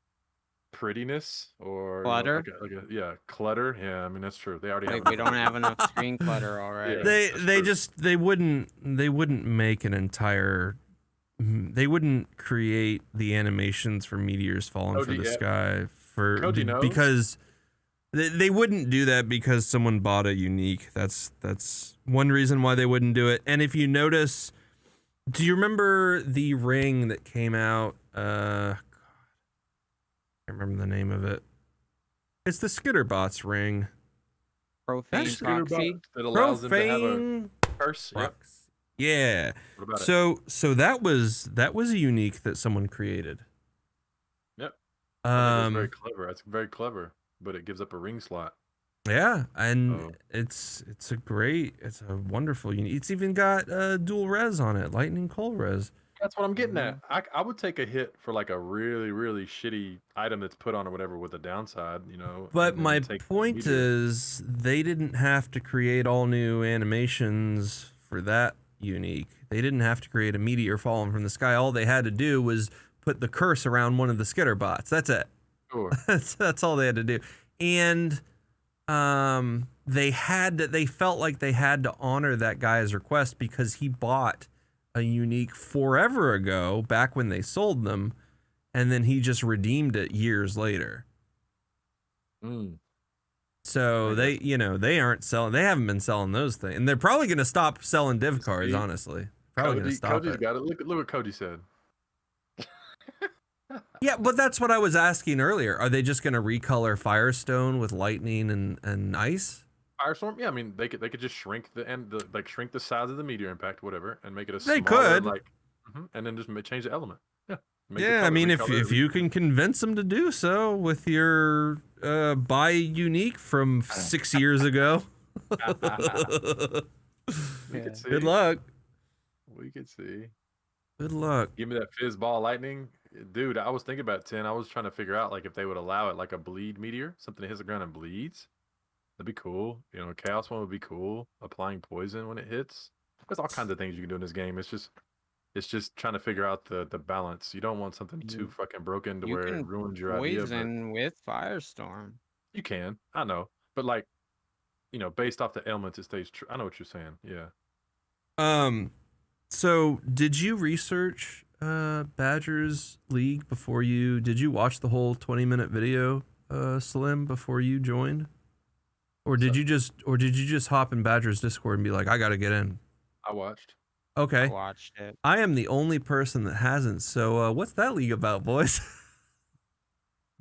prettiness or clutter. Clutter. Yeah, I mean that's true. They already have. We don't have enough screen clutter already. They wouldn't make an entire. They wouldn't create the animations for meteors falling from the sky because they wouldn't do that because someone bought a unique. That's one reason why they wouldn't do it. And if you notice, do you remember the ring that came out? I can't remember the name of it. It's the Skitterbots ring. Profane proxy that allows them to have a curse. Yeah. So that was a unique that someone created. Yep. I think it's very clever. It's very clever, but it gives up a ring slot. Yeah, and it's a wonderful unique. It's even got dual res on it, lightning cold res. That's what I'm getting at. I would take a hit for like a really, really shitty item that's put on or whatever with a downside, But my point is, they didn't have to create all new animations for that unique. They didn't have to create a meteor falling from the sky. All they had to do was put the curse around one of the Skitterbots. That's it. Sure. That's all they had to do. And they felt like they had to honor that guy's request because he bought a unique forever ago, back when they sold them, and then he just redeemed it years later. So they aren't selling. They haven't been selling those things, and they're probably going to stop selling div cards. Honestly, probably going to stop Cody's got it. Look what Cody said. Yeah, but that's what I was asking earlier. Are they just going to recolor Firestone with lightning and ice? Firestorm, yeah. I mean, they could just shrink shrink the size of the meteor impact, whatever, and make it a smaller. They could, and then just change the element. Yeah. Yeah, I mean, if you can convince them to do so with your buy unique from 6 years ago, we could see. Good luck. We could see. Good luck. Give me that Fizzball Lightning. Dude, I was thinking about 10. I was trying to figure out like if they would allow it like a bleed meteor, something that hits the ground and bleeds. That'd be cool. You know, a Chaos one would be cool. Applying poison when it hits. There's all kinds of things you can do in this game. It's just trying to figure out the balance. You don't want something too fucking broken to You where it can ruins your idea. But poison with Firestorm. you can. I know. But like, you know, based off the ailments, it stays true. I know what you're saying. Yeah. So did you research Badgers League before did you watch the whole 20-minute video, Slim, before you joined? Or did you just hop in Badgers Discord and be like, I gotta get in? I watched. Okay. I watched it. I am the only person that hasn't. So what's that league about, boys?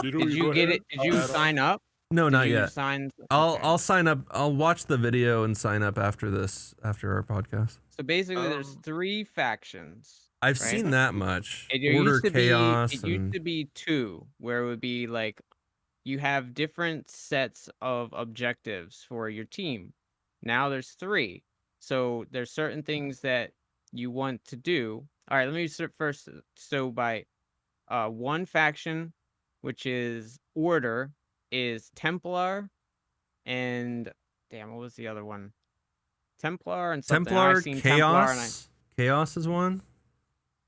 Did you get it? Did you sign up? No, not yet. Okay. I'll sign up. I'll watch the video and sign up after our podcast. So basically, there's 3 factions. I've right? seen that much. It Order, used to chaos. It used to be 2, where it would be like you have different sets of objectives for your team. Now there's 3. So there's certain things that you want to do. All right, let me start first. So by 1 faction, which is Order, is Templar, and damn, what was the other one? Templar and something. Templar, I've seen Chaos. Templar Chaos is one.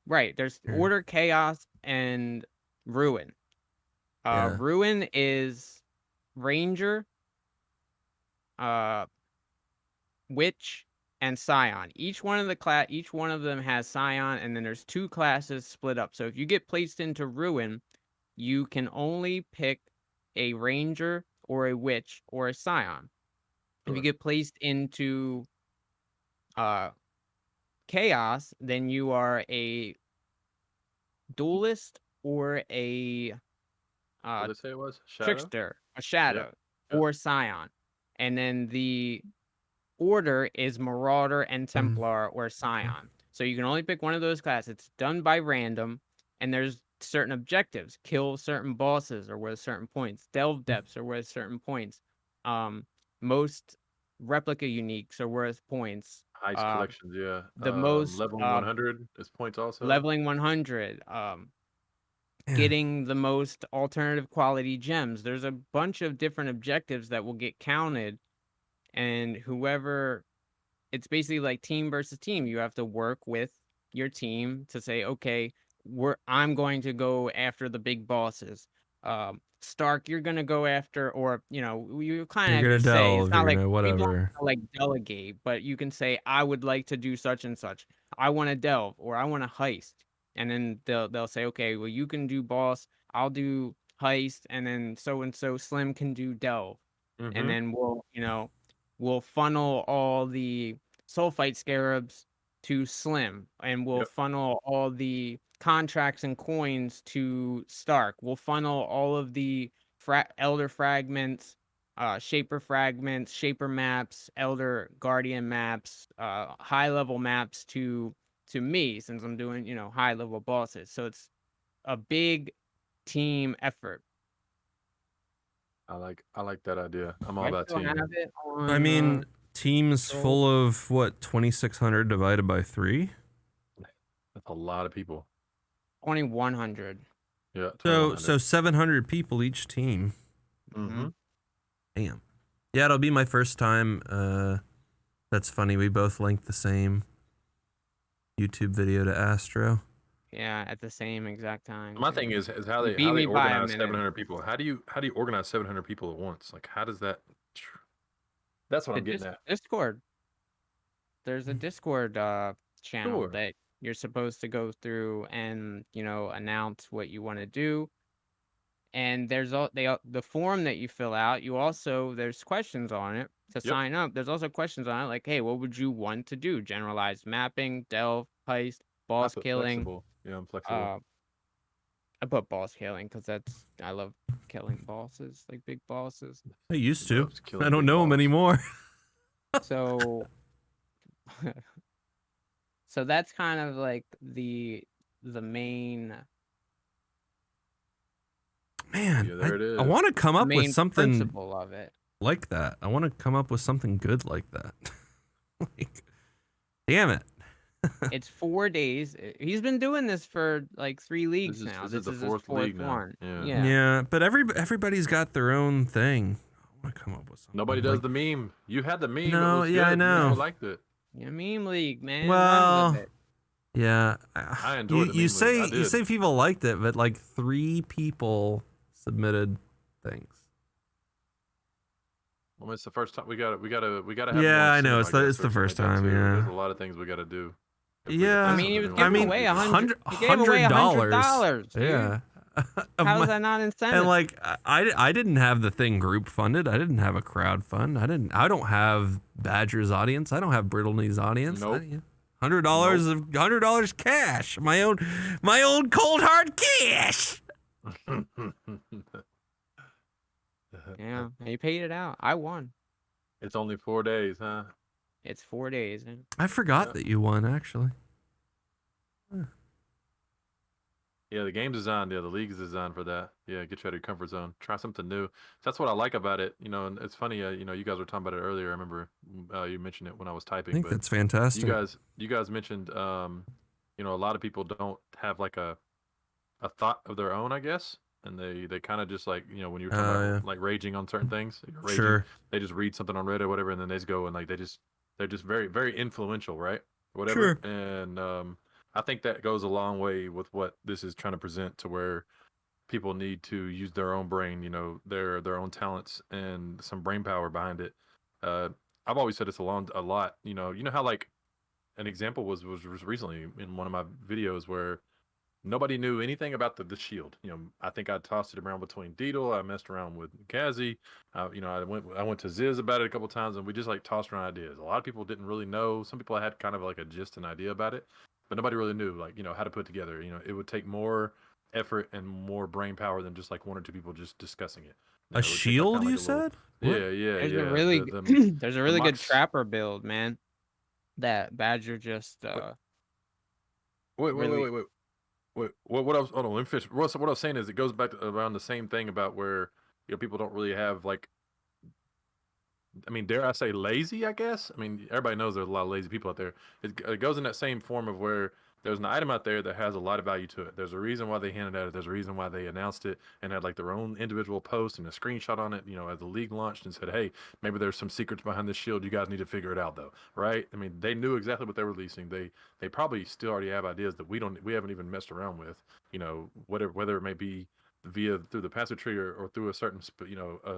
Right. There's Order, Chaos, and Ruin. Yeah. Ruin is Ranger, Witch, and Scion. Each one of them has Scion, and then there's 2 classes split up. So if you get placed into Ruin, you can only pick a Ranger or a Witch or a Scion. If you get placed into Chaos, then you are a Duelist or a what did it say it was? Shadow? Trickster, a Shadow, or Scion. And then the Order is Marauder and Templar or Scion. So you can only pick one of those classes. It's done by random, and there's certain objectives. Kill certain bosses are worth certain points. Delve depths are worth certain points. Most replica uniques are worth points. Heist collections, yeah. The most leveling 100 is points also. Leveling 100. Getting the most alternative quality gems. There's a bunch of different objectives that will get counted, and it's basically like team versus team. You have to work with your team to say, okay, I'm going to go after the big bosses. Stark, you're gonna go after, or you kind of say it's not like whatever, like delegate, but you can say I would like to do such and such. I want to delve, or I want to heist, and then they'll say, okay, well you can do boss, I'll do heist, and then so and so Slim can do delve, and then we'll funnel all the Sulfite Scarabs to Slim, and we'll funnel all the contracts and coins to Stark. We'll funnel all of the Elder Fragments, Shaper Fragments, Shaper maps, Elder Guardian maps, high-level maps to me, since I'm doing, high-level bosses. So it's a big team effort. I like that idea. I'm all about team. I mean, teams full of what, 2,600 divided by 3? That's a lot of people. 2,100. Yeah. So 700 people each team. Mm-hmm. Damn. Yeah, it'll be my first time. That's funny. We both linked the same YouTube video to Astro. Yeah, at the same exact time. My thing is how they organize 700 people. How do you organize 700 people at once? Like, how does that? That's what I'm getting at. Discord. There's a Discord channel that you're supposed to go through and announce what you want to do. And there's the form that you fill out. There's questions on it to sign up. There's also questions on it like, hey, what would you want to do? Generalized mapping, delve, heist, boss killing. Flexible. Yeah, I'm flexible. I put boss killing because I love killing bosses, like big bosses. I used to. I don't know them anymore. So that's kind of like the main. Man, yeah, there it is. I want to come up with something principle of it like that. I want to come up with something good like that. Like, damn it. It's 4 days. He's been doing this for like 3 leagues now. This is This the is his fourth league fourth now. one. Yeah. Yeah. Yeah, but everybody's got their own thing. I want to come up with something. Nobody does the meme. You had the meme. No, it was yeah, I good. know. People liked it. Yeah, meme league, man. Run Well, with it. yeah. I enjoyed the meme you league. say I you did. say people liked it, but like 3 people submitted things. Well, it's the first time we got to have. Yeah, more I know. soon, It's guess, it's the or something first like that, time. too. Yeah. There's a lot of things we got to do. if we get Yeah. to I mean, he was something giving like away that. He gave away $100. Dude. Yeah. Of How my- is that not incentive? And like I didn't have the thing group funded. I didn't have a crowd fund. I don't have Badger's audience. I don't have Brittle Knee's audience. Nope. $100 cash. My own cold hard cash. Yeah, and he paid it out. I won. It's only 4 days, huh? It's 4 days. Man. I forgot that you won actually. Yeah, the game's designed. Yeah, the league is designed for that. Yeah, get you out of your comfort zone. Try something new. That's what I like about it. You know, and it's funny. You know, you guys were talking about it earlier. I remember you mentioned it when I was I typing. think but that's fantastic. you guys mentioned, you know, a lot of people don't have like a thought of their own, I guess, and they kind of just like, you know, when you're talking about yeah. like raging on certain things, raging, Sure. they just read something on Reddit or whatever, and then they just go and like they're just very very influential, right? Whatever. Sure. And I think that goes a long way with what this is trying to present, to where people need to use their own brain, you know, their own talents and some brain power behind it. I've always said this a lot. You know how like an example was recently in one of my videos where nobody knew anything about the shield. You know, I think I tossed it around between Deedle. I messed around with Kazi. You know, I went to Ziz about it a couple times, and we just like tossed around ideas. A lot of people didn't really know. Some people had kind of like a gist and idea about it, but nobody really knew, like, you know, how to put it together. You know, it would take more effort and more brain power than just like 1 or 2 people just discussing it. You know, A it would take, like, shield, kinda, like, you a little- said? Yeah. There's a really there's a really good Mox- trapper build, man. That Badger just really- Wait, what I was, hold on, let me finish. What I was saying is, it goes back to around the same thing about where, you know, people don't really have like, I mean, dare I say lazy, I guess? I mean, everybody knows there's a lot of lazy people out there. It goes in that same form of where there's an item out there that has a lot of value to it. There's a reason why they handed out it. There's a reason why they announced it and had like their own individual post and a screenshot on it, you know, as the league launched, and said, hey, maybe there's some secrets behind this shield. You guys need to figure it out, though, right? I mean, they knew exactly what they were releasing. They probably still already have ideas that we haven't even messed around with, you know, whether it may be through the passive tree or through a certain,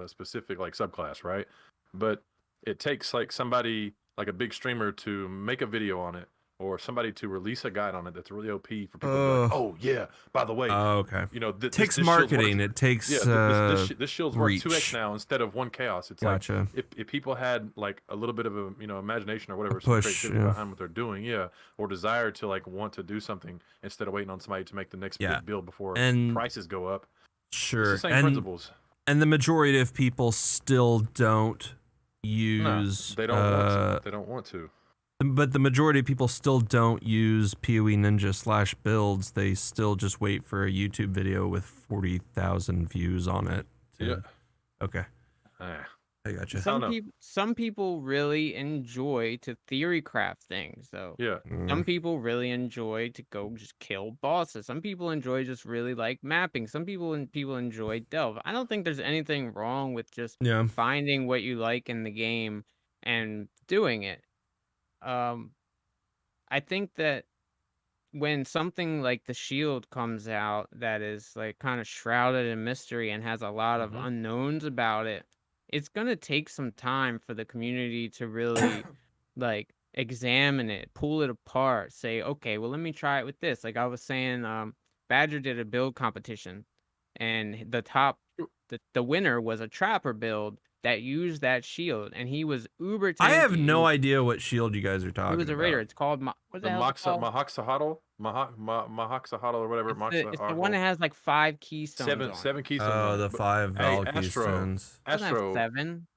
specific like subclass, right? But it takes like somebody like a big streamer to make a video on it, or somebody to release a guide on it that's really OP for people to be like, oh yeah, by the way, Oh, okay. you know, It takes marketing. It takes this shield's worth reach. 2x now instead of 1 chaos. It's Gotcha. like if people had like a little bit of a, you know, imagination or whatever, push, some creativity yeah. behind what they're doing, yeah, or desire to like want to do something instead of waiting on somebody to make the next Yeah. big build before And- prices go up. Sure. It's the same principles. And the majority of people still don't use. They don't want to. They don't want to. But the majority of people still don't use PoE Ninja / builds. They still just wait for a YouTube video with 40,000 views on it. Yeah. Okay. Ah. I gotcha. some people really enjoy to theory craft things, though. Yeah. Some people really enjoy to go just kill bosses. Some people enjoy just really like mapping. Some people enjoy delve. I don't think there's anything wrong with just Yeah. finding what you like in the game and doing it. I think that when something like the shield comes out that is like kind of shrouded in mystery and has a lot of unknowns about it, it's gonna take some time for the community to really like examine it, pull it apart, say, okay, well, let me try it with this. Like I was saying, Badger did a build competition, and the winner was a trapper build that used that shield, and he was uber tanky. I have no idea what shield you guys are talking about. He was a raider. It's called what the hell is it called? Mahaxahatl or whatever. It's the one that has like 5 keystones. Seven keystones. Oh, the 5 Val Astro. keystones. It doesn't have 7.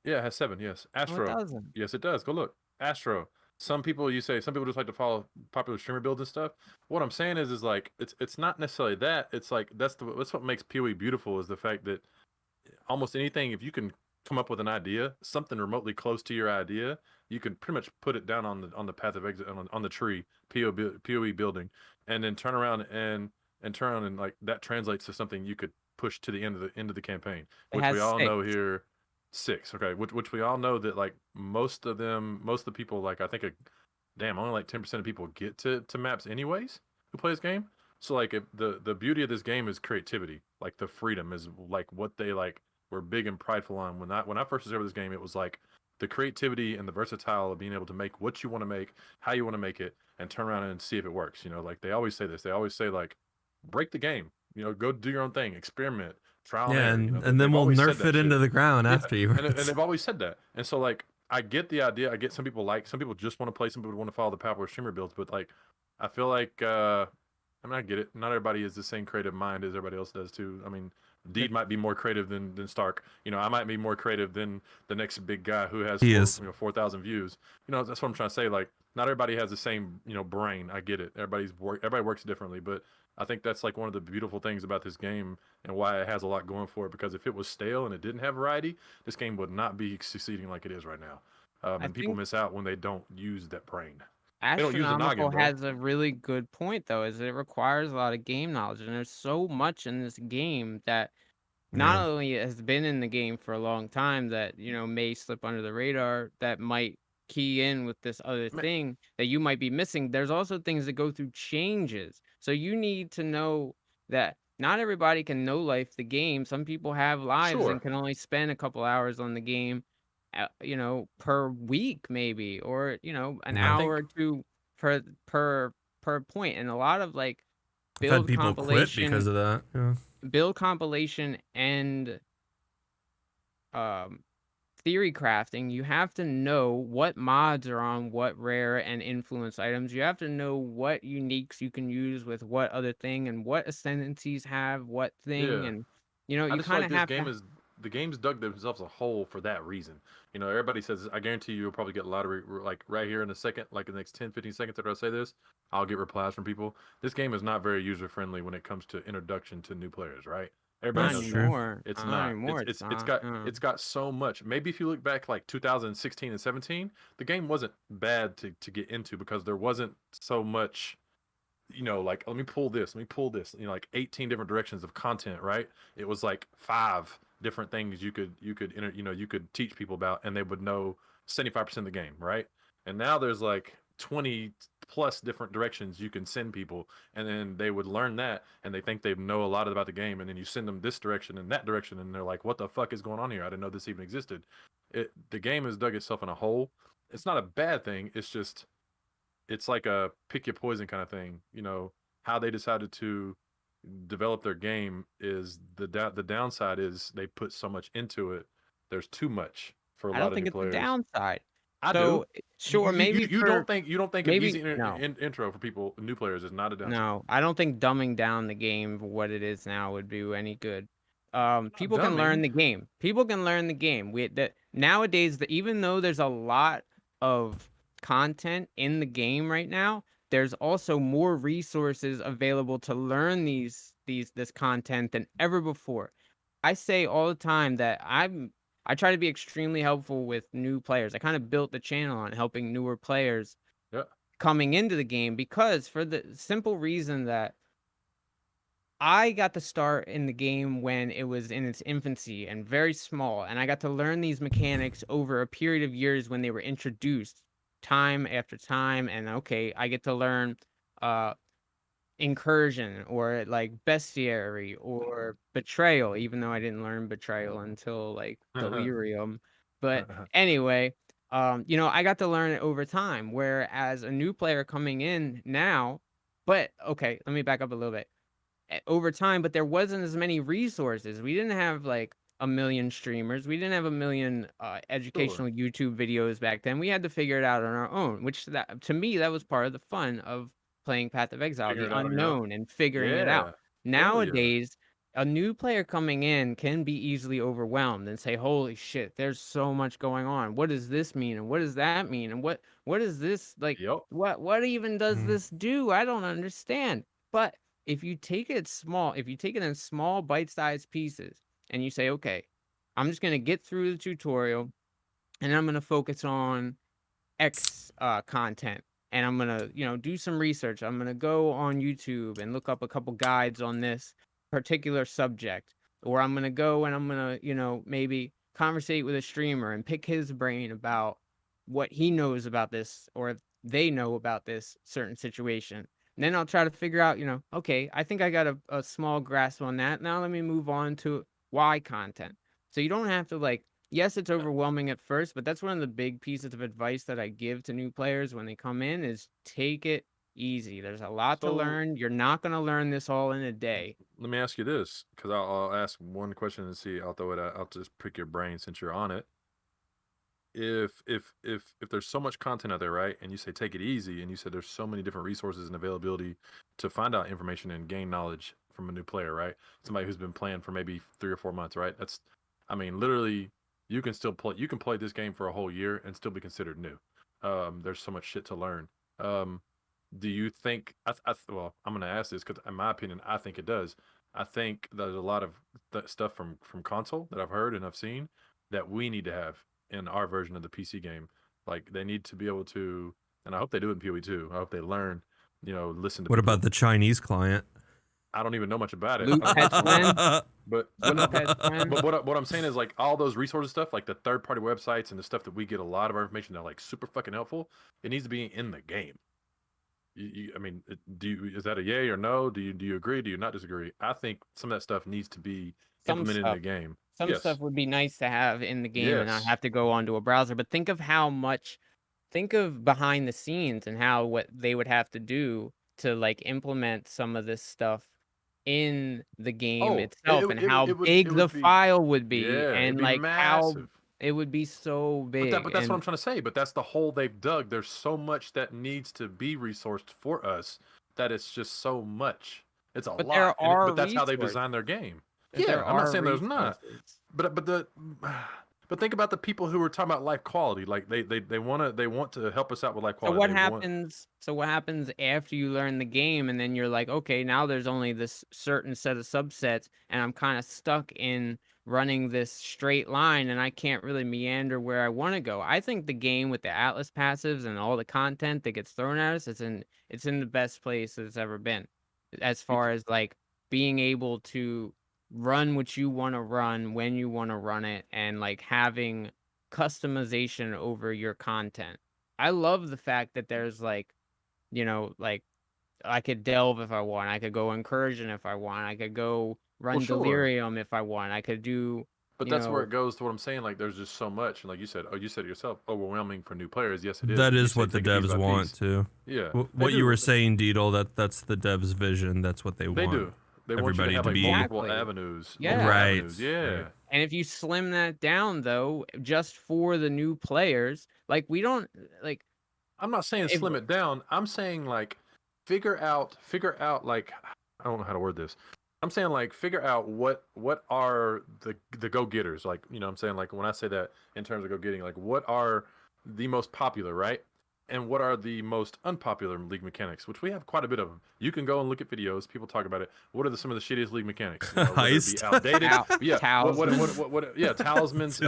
Yeah, it has 7. Yes, Astro. No, it doesn't. Yes, it does. Go look. Astro. Some people just like to follow popular streamer builds and stuff. What I'm saying is like it's not necessarily that. It's like that's what makes PoE beautiful, is the fact that almost anything, if you can come up with an idea, something remotely close to your idea, you can pretty much put it down on the path of exit on the tree POE building, and then turn around and turn around and like that translates to something you could push to the end of the campaign, It which we has all 6. know here. 6, okay, which we all know that like most of the people, like I think only like 10% of people get to maps anyways who play this game. So like if the beauty of this game is creativity, like the freedom is like what they like were big and prideful on. When I first discovered this game, it was like the creativity and the versatile of being able to make what you want to make, how you want to make it, and turn around and see if it works. You know, like they always say this. They always say like, break the game. You know, go do your own thing, experiment, trial and Yeah, error. You know, and then they've we'll always said nerf that it into shit. the ground Yeah, and afterwards. they've always said that. And so like I get the idea. I get some people just want to play. Some people want to follow the Power Streamer builds. But like, I feel like I mean, I get it. Not everybody is the same creative mind as everybody else does too. I mean, Deed might be more creative than Stark. You know, I might be more creative than the next big guy who has He is. 4,000 views. You know, that's what I'm trying to say. Like, not everybody has the same brain. I get it. Everybody works differently, but I think that's like one of the beautiful things about this game and why it has a lot going for it. Because if it was stale and it didn't have variety, this game would not be succeeding like it is right now. I And people think miss out when they don't use that brain. They don't use the Astronomical noggin, bro. has a really good point though, is it requires a lot of game knowledge, and there's so much in this game that not Yeah. only has been in the game for a long time that, may slip under the radar that might key in with this other Ma- thing that you might be missing. There's also things that go through changes. So you need to know that not everybody can know life the game. Some people have lives and Sure. can only spend a couple hours on the game, per week maybe, or, an Yeah. I hour or think two per point. And a lot of like I've had build people quit compilation because of that. Yeah. build compilation and um theory crafting, you have to know what mods are on what rare and influence items. You have to know what uniques you can use with what other thing and what ascendancies have what thing. yeah. And I you just feel kind like of this have game to. is the game's dug themselves a hole for that reason. You know, everybody says I guarantee you'll probably get lottery like right here in a second, like in the next 10, 15 seconds after I say this, I'll get replies from people. This game is not very user friendly when it comes to introduction to new players, right? Everybody Not That's knows true. that. anymore. It's Not not. anymore. It's not. It's got so much. Maybe if you look back like 2016 and 17, the game wasn't bad to get into because there wasn't so much, like let me pull this, like 18 different directions of content, right? It was like 5 different things you could teach people about and they would know 75% of the game, right? And now there's like 20 plus different directions you can send people, and then they would learn that and they think they know a lot about the game, and then you send them this direction and that direction and they're like, what the fuck is going on here? I didn't know this even existed. The game has dug itself in a hole. It's not a bad thing, it's like a pick your poison kind of thing. How they decided to develop their game is the downside is they put so much into it. There's too much for a I lot don't of think new it's a players. downside. I do. So sure, maybe You for don't think an maybe easy no. intro for people new players is not a downside? No, I don't think dumbing down the game for what it is now would do any good. Not People can learn dumbing. the game. People can learn the game. Nowadays, even though there's a lot of content in the game right now, there's also more resources available to learn this content than ever before. I say all the time that I try to be extremely helpful with new players. I kind of built the channel on helping newer players Yeah. coming into the game because for the simple reason that I got to start in the game when it was in its infancy and very small, and I got to learn these mechanics over a period of years when they were introduced time after time. And okay, I get to learn uh incursion or like bestiary or betrayal, even though I didn't learn betrayal until like delirium. But anyway, I got to learn it over time, whereas a new player coming in now. But okay, let me back up a little bit. Over time, but there wasn't as many resources. We didn't have like a million streamers. We didn't have a million Sure. educational YouTube videos back then. We had to figure it out on our own, which that to me that was part of the fun of playing Path of Exile, Figure the it out on your own. unknown and figuring it out. Yeah. Hell yeah. Nowadays, a new player coming in can be easily overwhelmed and say, "Holy shit, there's so much going on. What does this mean? And what does that mean? And what is this like? Yep. What even does Mm. this do? I don't understand." But if you take it in small bite-sized pieces and you say, okay, I'm just gonna get through the tutorial, and I'm gonna focus on X content, and I'm gonna do some research. I'm gonna go on YouTube and look up a couple guides on this particular subject, or I'm gonna go and I'm gonna maybe conversate with a streamer and pick his brain about what he knows about this or if they know about this certain situation. And then I'll try to figure out, okay, I think I got a small grasp on that. Now let me move on to Y content. So you don't have to like, yes, it's overwhelming at first, but that's one of the big pieces of advice that I give to new players when they come in is take it easy. There's a lot to learn. You're not going to learn this all in a day. Let me ask you this, because I'll ask one question and see. I'll throw it out. I'll just pick your brain since you're on it. If there's so much content out there, right, and you say take it easy, and you said there's so many different resources and availability to find out information and gain knowledge from a new player, right? Somebody who's been playing for maybe 3 or 4 months, right? That's, I mean, literally, you can still play. You can play this game for a whole year and still be considered new. There's so much shit to learn. Do you think? Well, I'm gonna ask this because, in my opinion, I think it does. I think there's a lot of stuff from console that I've heard and I've seen that we need to have in our version of the PC game. Like they need to be able to, and I hope they do it in PoE too. I hope they learn, listen to. What people. about the Chinese client? I don't even know much about it. Loot pets win. But what I'm saying is like all those resources stuff, like the third-party websites and the stuff that we get a lot of our information that are like super fucking helpful. It needs to be in the game. I mean, is that a yay or no? Do you agree? Do you not disagree? I think some of that stuff needs to be implemented in the game. Some stuff would be nice to have in the game and not have to go onto a browser. But think of think of behind the scenes and what they would have to do to like implement some of this stuff in the game itself, and how big the file would be, and like how it would be so big. But that's what I'm trying to say. But that's the hole they've dug. There's so much that needs to be resourced for us that it's just so much. It's a lot. But that's how they design their game. Yeah, I'm not saying there's not. But think about the people who were talking about life quality. Like they want to help us out with life quality. So what happens after you learn the game and then you're like, okay, now there's only this certain set of subsets and I'm kind of stuck in running this straight line and I can't really meander where I want to go. I think the game with the Atlas passives and all the content that gets thrown at us, it's in the best place it's ever been, as far as like being able to run what you want to run when you want to run it, and like having customization over your content. I love the fact that there's like I could delve if I want, I could go incursion if I want, I could go run delirium if I want, I could do. But that's where it goes to what I'm saying. Like, there's just so much, and like you said it yourself, overwhelming for new players. Yes, it is. That is what the devs want too. Yeah. What you were saying, Deedle, that's the devs' vision. That's what they want. They do. They everybody want you to have multiple avenues. Right. Yeah. And if you slim that down, though, just for the new players, like we don't like. I'm not saying slim it down. I'm saying like figure out like, I don't know how to word this. I'm saying like figure out what are the go-getters, like, I'm saying like when I say that in terms of go-getting, like what are the most popular, right? And what are the most unpopular league mechanics, which we have quite a bit of them. You can go and look at videos. People talk about it. What are some of the shittiest league mechanics? Heist. Outdated. Talismans. What talismans,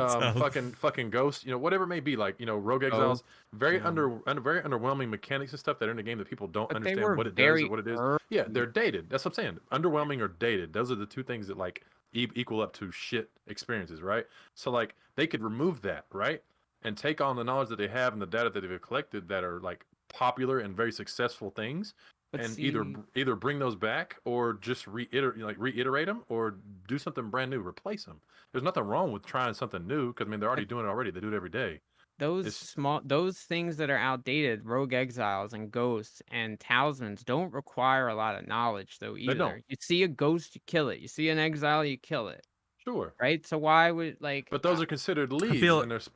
fucking ghosts, whatever it may be, like, rogue exiles, very underwhelming mechanics and stuff that are in the game that people don't understand what it does or what it is. Yeah, they're dated. That's what I'm saying. Underwhelming or dated. Those are the two things that like equal up to shit experiences, right? So like they could remove that, right? And take on the knowledge that they have and the data that they've collected that are like popular and very successful things, and either bring those back or just reiterate them or do something brand new, replace them. There's nothing wrong with trying something new because they're already doing it already. They do it every day. Those things that are outdated, rogue exiles and ghosts and talismans, don't require a lot of knowledge though either. They don't. You see a ghost, you kill it. You see an exile, you kill it. Sure. Right. So why would like? But those are considered leads.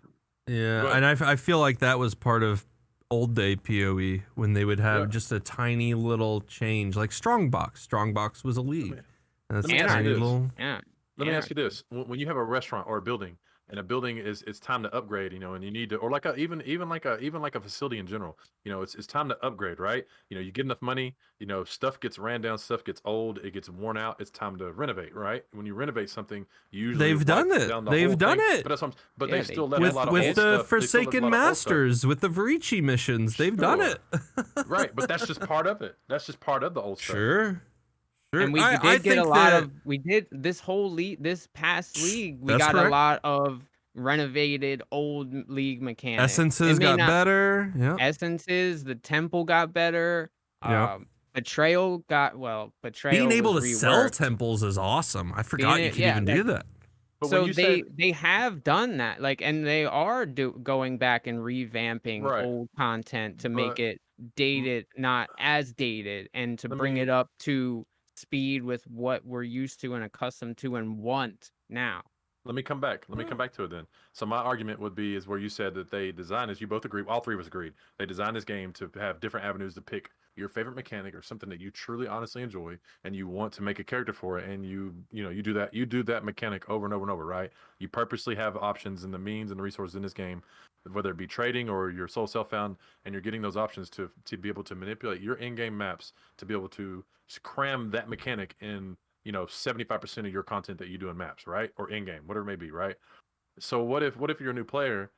Yeah, and I feel like that was part of old day PoE when they would have just a tiny little change, like Strongbox. Strongbox was a lead. Let me ask you this. When you have a restaurant or a building, and a building is it's time to upgrade, and you need to, or like even like a facility in general, it's time to upgrade, right? You get enough money, stuff gets ran down, stuff gets old, it gets worn out, it's time to renovate, right? When you renovate something, you usually They've done wipe it. down the They've whole done thing, it. but that's what but Yeah, they they still left do. a With lot of with old the stuff. They still left Forsaken a lot of old stuff. Masters, with the Verici missions, they've done Sure. it. Right, but that's just part of it. That's just part of the old stuff. Sure. And we I did get a think lot that- of we did this whole league this past league we That's got correct. a lot of renovated old league mechanics. Essences It may got not- better. Yeah. Essences, the temple got better. Yeah. Betrayal got betrayal. Being able to was sell reworked. temples is awesome. I forgot you could even do that. But So when you they have done that, and they are going back and revamping Right. old content to make But- it dated, not as dated, and to Let bring me- it up to speed with what we're used to and accustomed to and want now. Let me come back. Let me come back to it then. So my argument would be is where you said that they designed this. You both agree. All three of us agreed. They designed this game to have different avenues to pick your favorite mechanic or something that you truly, honestly enjoy, and you want to make a character for it. And you do that. You do that mechanic over and over and over, right? You purposely have options and the means and the resources in this game, whether it be trading or your soul self found, and you're getting those options to be able to manipulate your in-game maps to be able to cram that mechanic in. 75% of your content that you do in maps, right? Or in-game, whatever it may be, right? So what if you're a new player,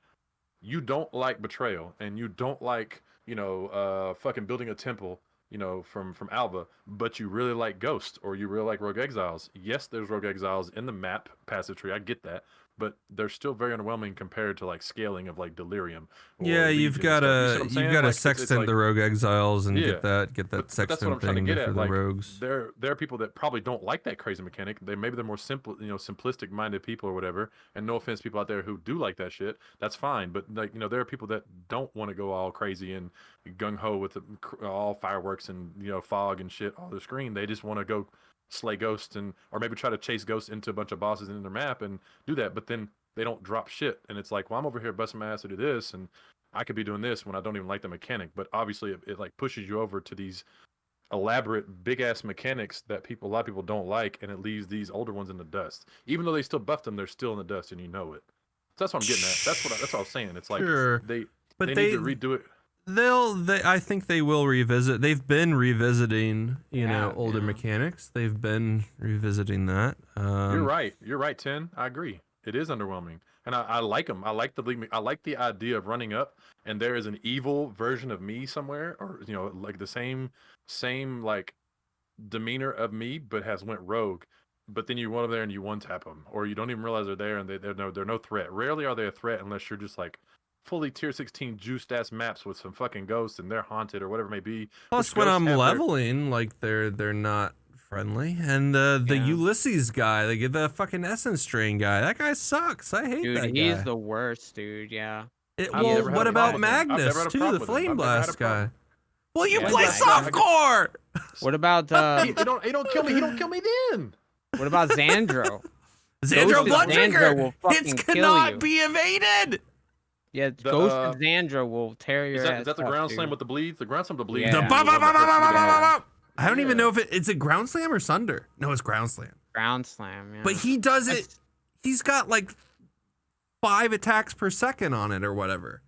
you don't like Betrayal, and you don't like, fucking building a temple, from Alva, but you really like Ghost, or you really like Rogue Exiles. Yes, there's Rogue Exiles in the map passive tree, I get that, but they're still very underwhelming compared to like scaling of like Delirium. or Yeah, Legion you've and got stuff. You see what to I'm saying? sextant it's like, the Rogue Exiles and Yeah. get that But that's what sextant I'm trying to thing get for at. the Like, rogues. there are people that probably don't like that crazy mechanic. Maybe they're more simple, simplistic minded people or whatever. And no offense, people out there who do like that shit, that's fine. But like, there are people that don't want to go all crazy and gung ho with all fireworks and fog and shit on the screen. They just want to go slay ghosts or maybe try to chase ghosts into a bunch of bosses in their map and do that. But then they don't drop shit, and it's like, well, I'm over here busting my ass to do this, and I could be doing this when I don't even like the mechanic. But obviously, it like pushes you over to these elaborate big ass mechanics that a lot of people don't like, and it leaves these older ones in the dust. Even though they still buffed them, they're still in the dust, and you know it. So that's what I'm getting at. That's what I was saying. It's like Sure. they But need to redo it. I think they will revisit. They've been revisiting, Yeah, older yeah. mechanics. They've been revisiting that. You're right. You're right, Tin. I agree. It is underwhelming, and I like them. I like I like the idea of running up, and there is an evil version of me somewhere, or like the same like demeanor of me, but has went rogue. But then you run over there and you one tap them, or you don't even realize they're there, and they're no threat. Rarely are they a threat unless you're just like fully tier 16 juiced ass maps with some fucking ghosts and they're haunted or whatever it may be. Plus, Which when ghosts I'm have their- leveling, like they're not friendly. And the Yeah. Ulysses guy, like the fucking Essence Strain guy, that guy sucks. I hate that Dude, guy. he's the worst, dude. Yeah. I've Well, never had what a about problem with him. I've Magnus never had a too, problem the with him. Flame I've never had a Blast problem. guy? Well, you Yeah, play but softcore. What about He don't kill me. He don't kill me then. what about Xandro? Xandro Ghosted Bloodtrigger. Xandro will Hits fucking kill cannot you. be evaded. Yeah, The, Ghosted Xandro will tear your ass Is that the up, ground dude. slam with the bleeds? The ground slam with the bleeds. Yeah. The is ba- the ba- one ba- that ba- puts ba- me ba- down. ba- ba- ba. I don't even Yeah. know if it's a ground slam or Sunder. No, it's ground slam. Ground slam, yeah. But he does it. That's- He's got like 5 attacks per second on it or whatever.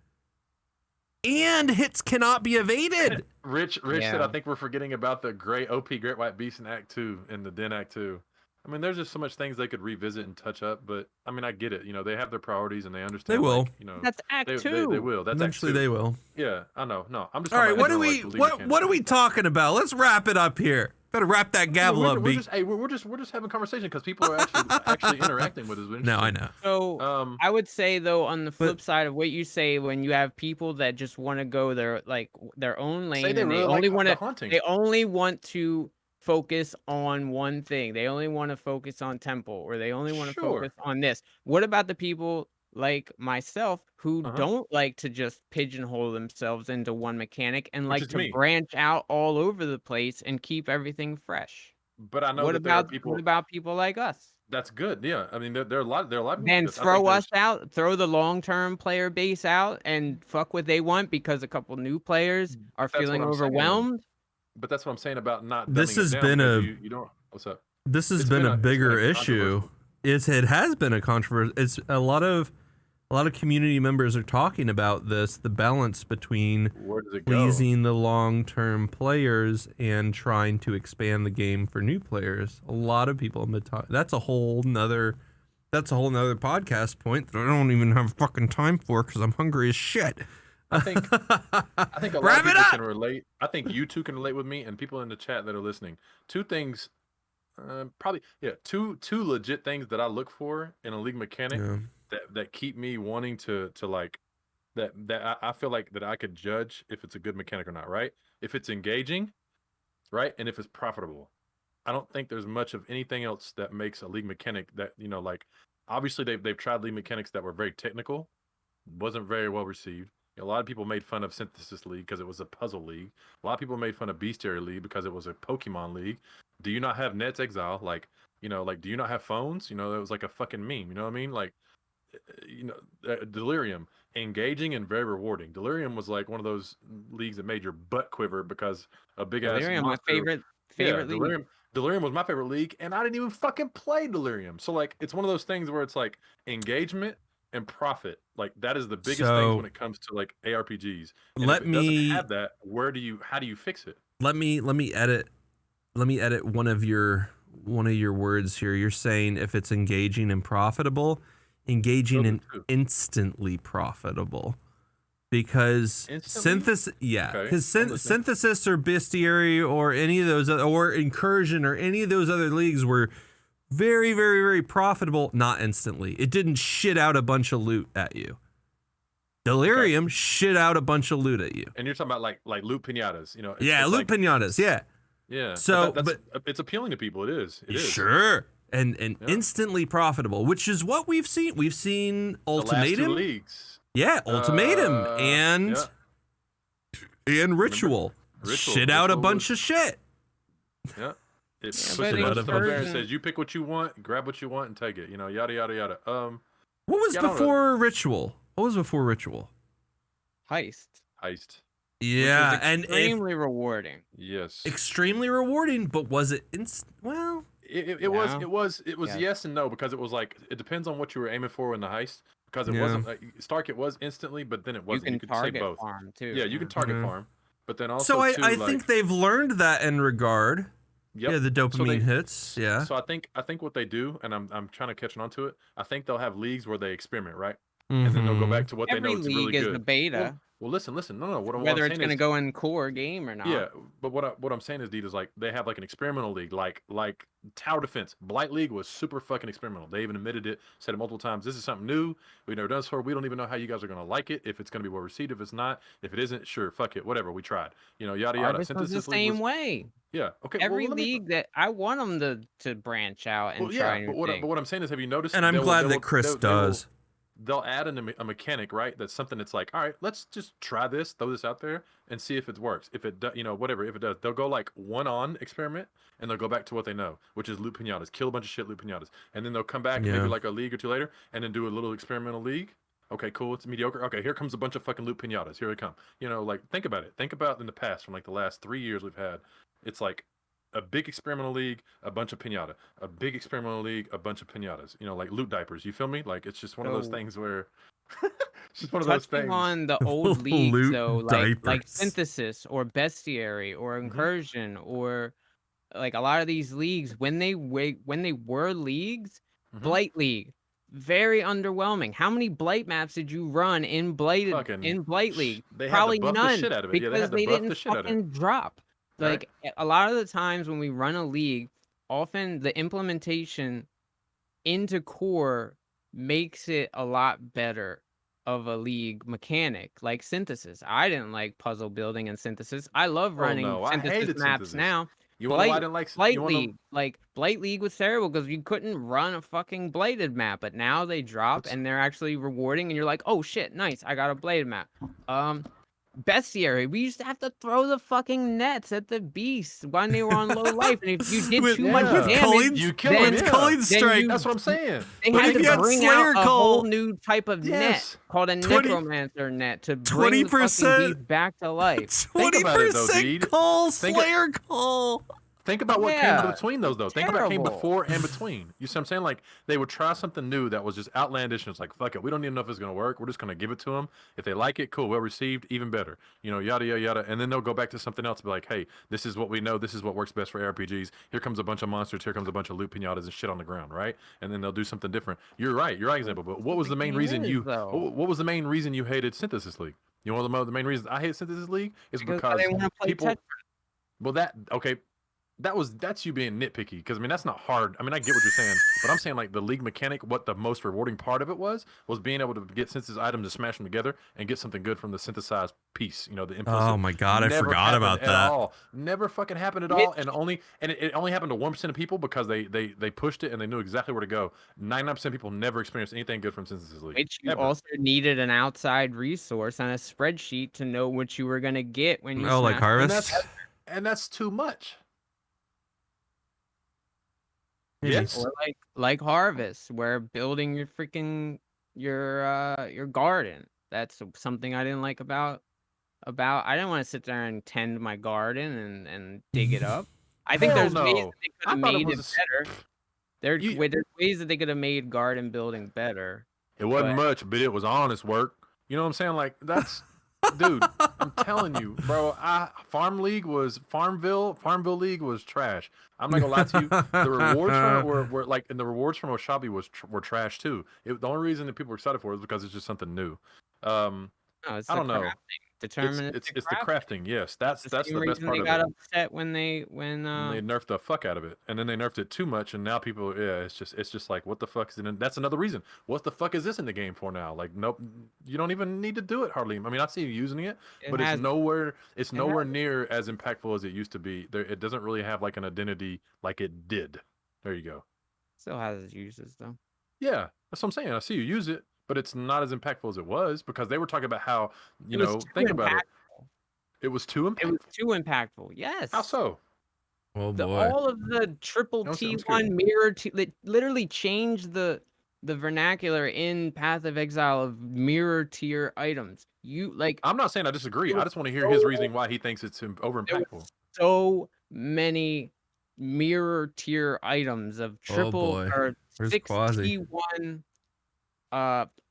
And hits cannot be evaded. Rich said, Yeah. I think we're forgetting about the OP Great White Beast in Act 2, in the Den Act 2. I mean, there's just so much things they could revisit and touch up, but I mean, I get it. They have their priorities and they understand. They will. Like, That's Act they, 2. They will. That's Eventually Act 2. they will. Yeah, I know. No, I'm just. All right, talking what about are we like, the lead what mechanics. are we talking about? Let's wrap it up here. Better wrap that gavel up, we're B. just, hey, we're just having conversation because people are actually interacting with us. Which is No, I interesting. know. So I would say though, on the flip But- side of what you say, when you have people that just want to go their own lane, Say they and really they like only the want to haunting. they only want to focus on one thing. They only want to focus on temple, or they only want to Sure. focus on this. What about the people like myself who Uh-huh. don't like to just pigeonhole themselves into one mechanic and Which like is to me. branch out all over the place and keep everything fresh? But I know What that there are about people. what about people like us? That's good. Yeah, I mean, there are a lot of people. Then like this. I throw think us out, throw the long-term player base out, and fuck what they want because a couple new players are That's what feeling I'm saying. overwhelmed. But that's what I'm saying about not. This dumbing it has down been because a- you don't. What's up? This has It's been been a a- it's been bigger a issue controversial- it has been a controversy. It's a lot of community members are talking about this, the balance between Where does it pleasing the long-term players and trying to expand the game for new players. A lot of people have been talking. That's a whole nother podcast point that I don't even have fucking time for because I'm hungry as shit. I think a lot of people can relate. I think you two can relate with me and people in the chat that are listening. Two things, two legit things that I look for in a league mechanic that keep me wanting to like that I feel like that I could judge if it's a good mechanic or not. Right? If it's engaging, right, and if it's profitable. I don't think there's much of anything else that makes a league mechanic that like. Obviously, they've tried league mechanics that were very technical, wasn't very well received. A lot of people made fun of Synthesis League because it was a puzzle league. A lot of people made fun of Bestiary League because it was a Pokemon league. Do you not have Nets Exile? Like, do you not have phones? It was like a fucking meme. You know what I mean? Like, Delirium, engaging and very rewarding. Delirium was like one of those leagues that made your butt quiver because a big ass Delirium, my favorite league. Delirium was my favorite league, and I didn't even fucking play Delirium. So like, it's one of those things where it's like engagement and profit. Like that is the biggest thing when it comes to like ARPGs. And if it doesn't have that, how do you fix it? Let me edit one of your words here. You're saying if it's engaging and profitable, engaging and instantly profitable. Because Synthesis or Bestiary or any of those or Incursion or any of those other leagues were very, very, very profitable, not instantly. It didn't shit out a bunch of loot at you. Delirium shit out a bunch of loot at you. And you're talking about like loot pinatas, loot pinatas, yeah. Yeah. So but it's appealing to people. It is. Sure. And instantly profitable, which is what we've seen. We've seen Ultimatum. The last 2 leagues. Yeah, Ultimatum and Ritual. Shit out a bunch of shit. Yeah. It puts it up there and says, you pick what you want, grab what you want, and take it. Yada, yada, yada. What was before Ritual? What was before Ritual? Heist. Yeah, and extremely rewarding. Yes. Extremely rewarding, but was it well? It was yes and no, because it was like, it depends on what you were aiming for in the heist. Because it wasn't Stark, it was instantly, but then it wasn't. You could target both. Farm too. Yeah, you can target farm, but then also. So I think they've learned that in regard. Yep. Yeah, the dopamine hits. Yeah. So I think what they do, and I'm trying to catch on to it. I think they'll have leagues where they experiment, right? Mm-hmm. And then they'll go back to what they know is really good. Every league is the beta. Well, listen. No. Whether it's going to go in core game or not. Yeah, but what I'm saying is, Deed, is like they have like an experimental league, like Tower Defense. Blight League was super fucking experimental. They even admitted it, said it multiple times. This is something new. We've never done this before. We don't even know how you guys are going to like it. If it's going to be well received, if it's not, if it isn't, sure, fuck it, whatever. We tried. Yada yada. Synthesis the same way. Yeah. Okay. Every league that I want them to branch out and try new things. But what I'm saying is, have you noticed? And I'm glad that Chris does. They'll add in a mechanic, right? That's something that's like, all right, let's just try this, throw this out there, and see if it works. If it does, whatever. If it does, they'll go like one-on experiment, and they'll go back to what they know, which is loot pinatas, kill a bunch of shit, loot pinatas, and then they'll come back maybe like a league or two later, and then do a little experimental league. Okay, cool, it's mediocre. Okay, here comes a bunch of fucking loot pinatas. Here they come. Like think about it. Think about in the past, from like the last 3 years we've had. It's like a big experimental league, a bunch of pinata. A big experimental league, a bunch of pinatas. Like loot diapers. You feel me? Like it's just one of those things where. It's just one of those things. On the old leagues, though, like Synthesis or Bestiary or Incursion or like a lot of these leagues, when they were leagues, Blight League, very underwhelming. How many Blight maps did you run in Blight League? Probably none, because they didn't fucking drop. Like a lot of the times when we run a league, often the implementation into core makes it a lot better of a league mechanic. Like Synthesis, I didn't like puzzle building in Synthesis. I love running Synthesis maps now. You want to know why I didn't like Blight League? Like Blight League was terrible because you couldn't run a fucking bladed map, but now they drop and they're actually rewarding, and you're like, oh shit, nice, I got a bladed map. Bestiary, we used to have to throw the fucking nets at the beasts when they were on low life, and if you did too much damage, you kill it. Culling strike. That's what I'm saying. They had to bring out a whole new type of net called a necromancer net to bring the fucking beast back to life. 20% call, Slayer call. Think about what came in Yeah, between those, though. Think about what came terrible. before and between. You see what I'm saying? Like, they would try something new that was just outlandish, and it's like, fuck it. We don't even know if it's going to work. We're just going to give it to them. If they like it, cool. Well received, even better. You know, yada, yada, yada. And then they'll go back to something else and be like, hey, this is what we know. This is what works best for RPGs. Here comes a bunch of monsters. Here comes a bunch of loot pinatas and shit on the ground, right? And then they'll do something different. You're right. You're right, example. But what was the main reason what was the main reason you hated Synthesis League? You know, the main reason I hate Synthesis League is because I didn't want to play people. Tetris. Well, okay, that's you being nitpicky, because I mean that's not hard. I mean I get what you're saying, but I'm saying like the league mechanic. What the most rewarding part of it was being able to get synthesis items and smash them together and get something good from the synthesized piece. You know, the implicit. Oh my god, I Never forgot happened about at that. all. Never fucking happened at all, and it only happened to 1% of people because they pushed it and they knew exactly where to go. 99% of people never experienced anything good from Synthesis League. Which you Ever. also needed an outside resource and a spreadsheet to know what you were gonna get when you. Oh, like smashed Harvest. And that's too much. Maybe. Yes. Or like Harvest, where building your freaking your garden. That's something I didn't like about I didn't want to sit there and tend my garden and dig it up. I think Hell there's ways no. that they could I have thought it made it was better. There's ways that they could have made garden building better. It wasn't But- much, but it was honest work. You know what I'm saying? Like that's, dude. I'm telling you, bro. Farmville League was trash. I'm not gonna lie to you. The rewards from it were like, and the rewards from Oshabi were trash too. The only reason that people were excited for it was because it's just something new. No, it's I don't know. It's the crafting. Yes, that's the best reason part they of got it. upset when They nerfed the fuck out of it, and then they nerfed it too much, and now people, yeah, it's just like, what the fuck is it? That's another reason. What the fuck is this in the game for now? Like, nope, you don't even need to do it hardly. I mean, I see you using it, but it's nowhere near as impactful as it used to be. It doesn't really have like an identity like it did. There you go. Still has its uses though. Yeah, that's what I'm saying. I see you use it, but it's not as impactful as it was, because they were talking about how, think about it. It was too impactful. It was too impactful. Yes. How so? Oh boy. All of the triple T1 mirror that literally changed the vernacular in Path of Exile of mirror tier items. I'm not saying I disagree. I just want to hear his reasoning why he thinks it's over impactful. So many mirror tier items of triple or 61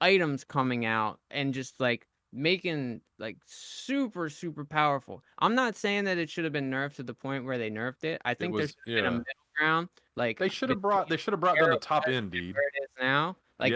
items coming out and just like making like super powerful. I'm not saying that it should have been nerfed to the point where they nerfed it. I think there's been a middle ground. Like they should have brought down the top end, dude. Where it is now, like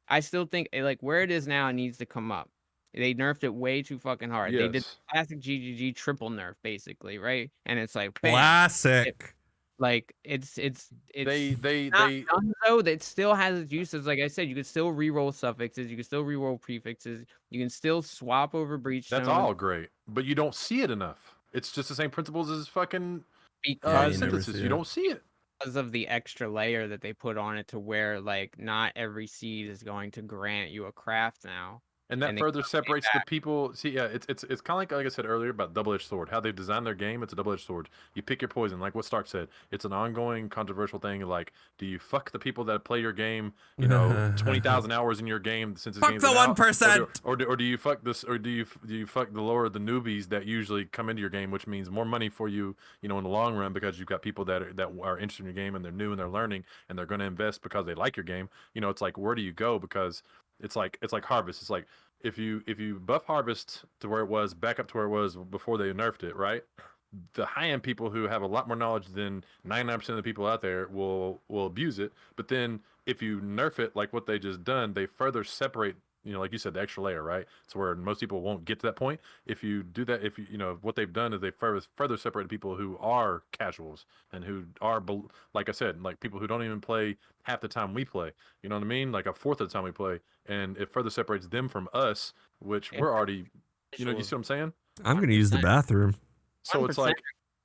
I still think like where it is now, it needs to come up. They nerfed it way too fucking hard. They did classic GGG triple nerf basically, right? And it's like bam, classic. Like it's they done, though. That still has its uses. Like I said, you can still reroll suffixes, you can still reroll prefixes, you can still swap over breach. That's all great, but you don't see it enough. It's just the same principles as fucking synthesis. You don't see it because of the extra layer that they put on it, to where like not every seed is going to grant you a craft now. And that further separates the people. See, yeah, it's kind of like I said earlier about double-edged sword. How they've designed their game, it's a double-edged sword. You pick your poison, like what Stark said. It's an ongoing, controversial thing. Like, do you fuck the people that play your game? 20,000 hours in your game since fuck the 1%, or do you fuck this? Or do you fuck the newbies that usually come into your game, which means more money for you, in the long run, because you've got people that are interested in your game and they're new and they're learning and they're going to invest because they like your game. It's like, where do you go? Because it's like Harvest. It's like if you buff Harvest to where it was, back up to where it was before they nerfed it, right? The high-end people who have a lot more knowledge than 99% of the people out there will abuse it. But then if you nerf it like what they just done, they further separate, like you said, the extra layer, right? So where most people won't get to that point. If you do that, what they've done is they further separate people who are casuals and who are, like I said, like people who don't even play half the time we play. You know what I mean? Like a fourth of the time we play, and it further separates them from us, which we're already, you see what I'm saying? I'm gonna use the bathroom. So it's like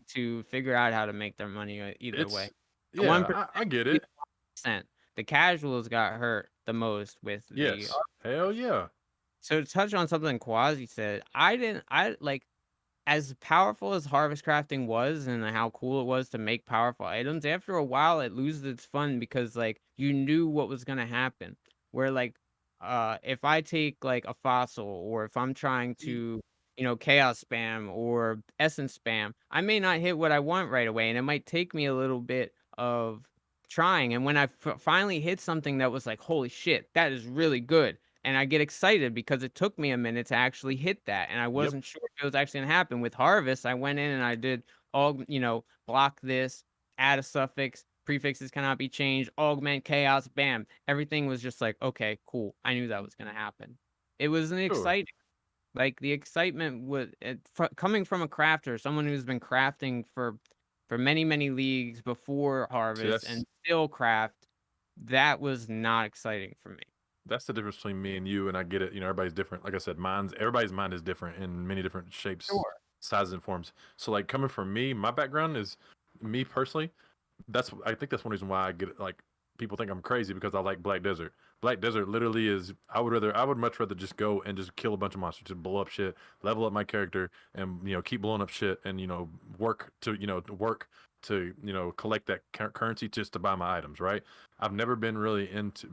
to figure out how to make their money either way. Yeah, I get it. The casuals got hurt the most with hell yeah. So to touch on something Quasi said, I like, as powerful as harvest crafting was and how cool it was to make powerful items, after a while it loses its fun, because like you knew what was gonna happen. Where like if I take like a fossil, or if I'm trying to chaos spam or essence spam, I may not hit what I want right away, and it might take me a little bit of trying. And when I finally hit something that was like, holy shit, that is really good. And I get excited because it took me a minute to actually hit that. And I Yep. wasn't sure if it was actually gonna happen. With Harvest, I went in and I did block this, add a suffix, prefixes cannot be changed, augment chaos, bam. Everything was just like, okay, cool. I knew that was gonna happen. It was an Sure. exciting. Like the excitement was coming from a crafter, someone who's been crafting for many, many leagues before See, Harvest and still craft. That was not exciting for me. that's the difference between me and you, and I get it. Everybody's different. Like I said, everybody's mind is different in many different shapes, Sure. sizes, and forms. So, like coming from me, my background is me personally. I think that's one reason why I get like people think I'm crazy because I like Black Desert. Black Desert literally is. I would much rather just go and just kill a bunch of monsters, just blow up shit, level up my character, and keep blowing up shit, and work to collect that currency just to buy my items. Right. I've never been really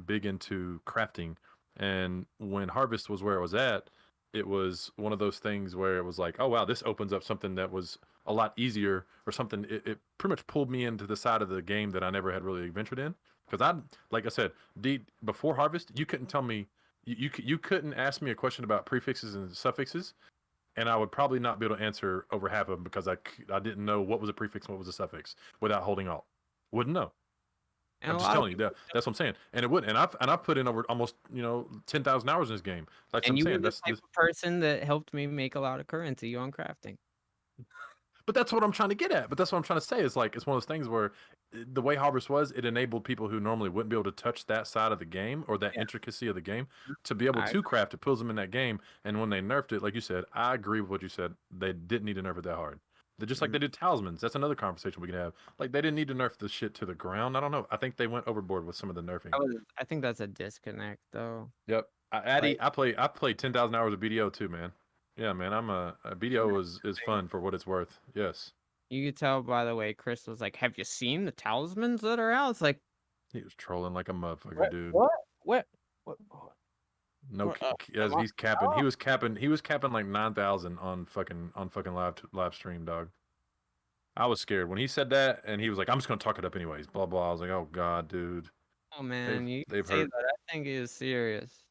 big into crafting, and when Harvest was where it was at, it was one of those things where it was like, oh wow, this opens up something that was a lot easier or something. It pretty much pulled me into the side of the game that I never had really ventured in. Because like I said, before Harvest, you couldn't tell me, you couldn't ask me a question about prefixes and suffixes, and I would probably not be able to answer over half of them because I didn't know what was a prefix and what was a suffix without holding Alt. Wouldn't know. And I'm a just lot of telling you that that's what I'm saying, and it wouldn't. And I've put in over almost 10,000 hours in this game. Like and I'm you were saying, the type of person that helped me make a lot of currency on crafting. But that's what I'm trying to get at. But that's what I'm trying to say is like it's one of those things where the way Harvest was, it enabled people who normally wouldn't be able to touch that side of the game or that Yeah. intricacy of the game to be able I to craft. It pulls them in that game. And when they nerfed it, like you said, I agree with what you said. They didn't need to nerf it that hard. They're just like Mhm. they did talismans. That's another conversation we can have. Like they didn't need to nerf the shit to the ground. I don't know. I think they went overboard with some of the nerfing. I think that's a disconnect though. Yep. Like, Addy, I've played 10,000 hours of BDO too, man. Yeah, man. I'm a BDO is fun for what it's worth. Yes. you could tell by the way Chris was like, "Have you seen the talismans that are out?" It's like, He was trolling like a motherfucker, what? dude. What? What? What? No, what as am I- he's capping. oh. He was capping like 9,000 on fucking live stream, dog. I was scared when he said that, and he was like, "I'm just gonna talk it up anyways." Blah blah. I was like, "Oh god, dude." Oh man, you They've say hurt. that. I think he is serious.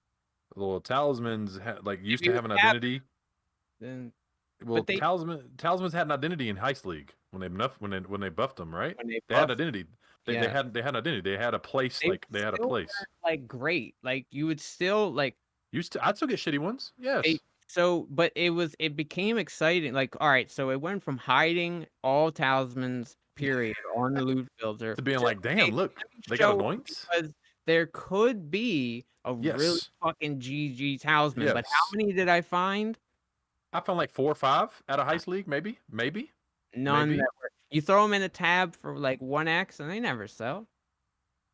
The little talismans like If used he to was have an capping, identity. then Well, but they talismans had an identity in Heist League when they buffed them, right? when they They had buff, identity. yeah, They had an identity. They had a place. they They had a still place. weren't like great. Like you would still like I'd still get shitty ones. Yes. they but it became exciting. Like, all right, so it went from hiding all talismans, period, on the loot filter To being to like, okay, damn, look, let me they got show 'em anoints. because there could be a really Yes. fucking GG talisman. But how Yes. many did I find? I found like 4 or 5 at a Heist League, maybe. None Maybe. that were. You throw them in a tab for like 1x, and they never sell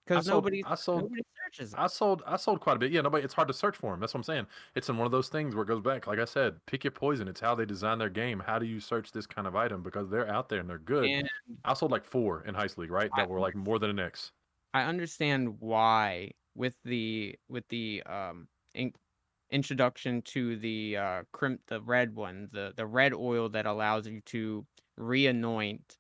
because nobody searches them. I sold quite a bit. Yeah, nobody. It's hard to search for them. That's what I'm saying. It's in one of those things where it goes back. Like I said, pick your poison. It's how they design their game. How do you search this kind of item because they're out there and they're good. And I sold like 4 in Heist League, right? I, That were like more than an X. I understand why with the introduction to the the red one, the red oil that allows you to re-anoint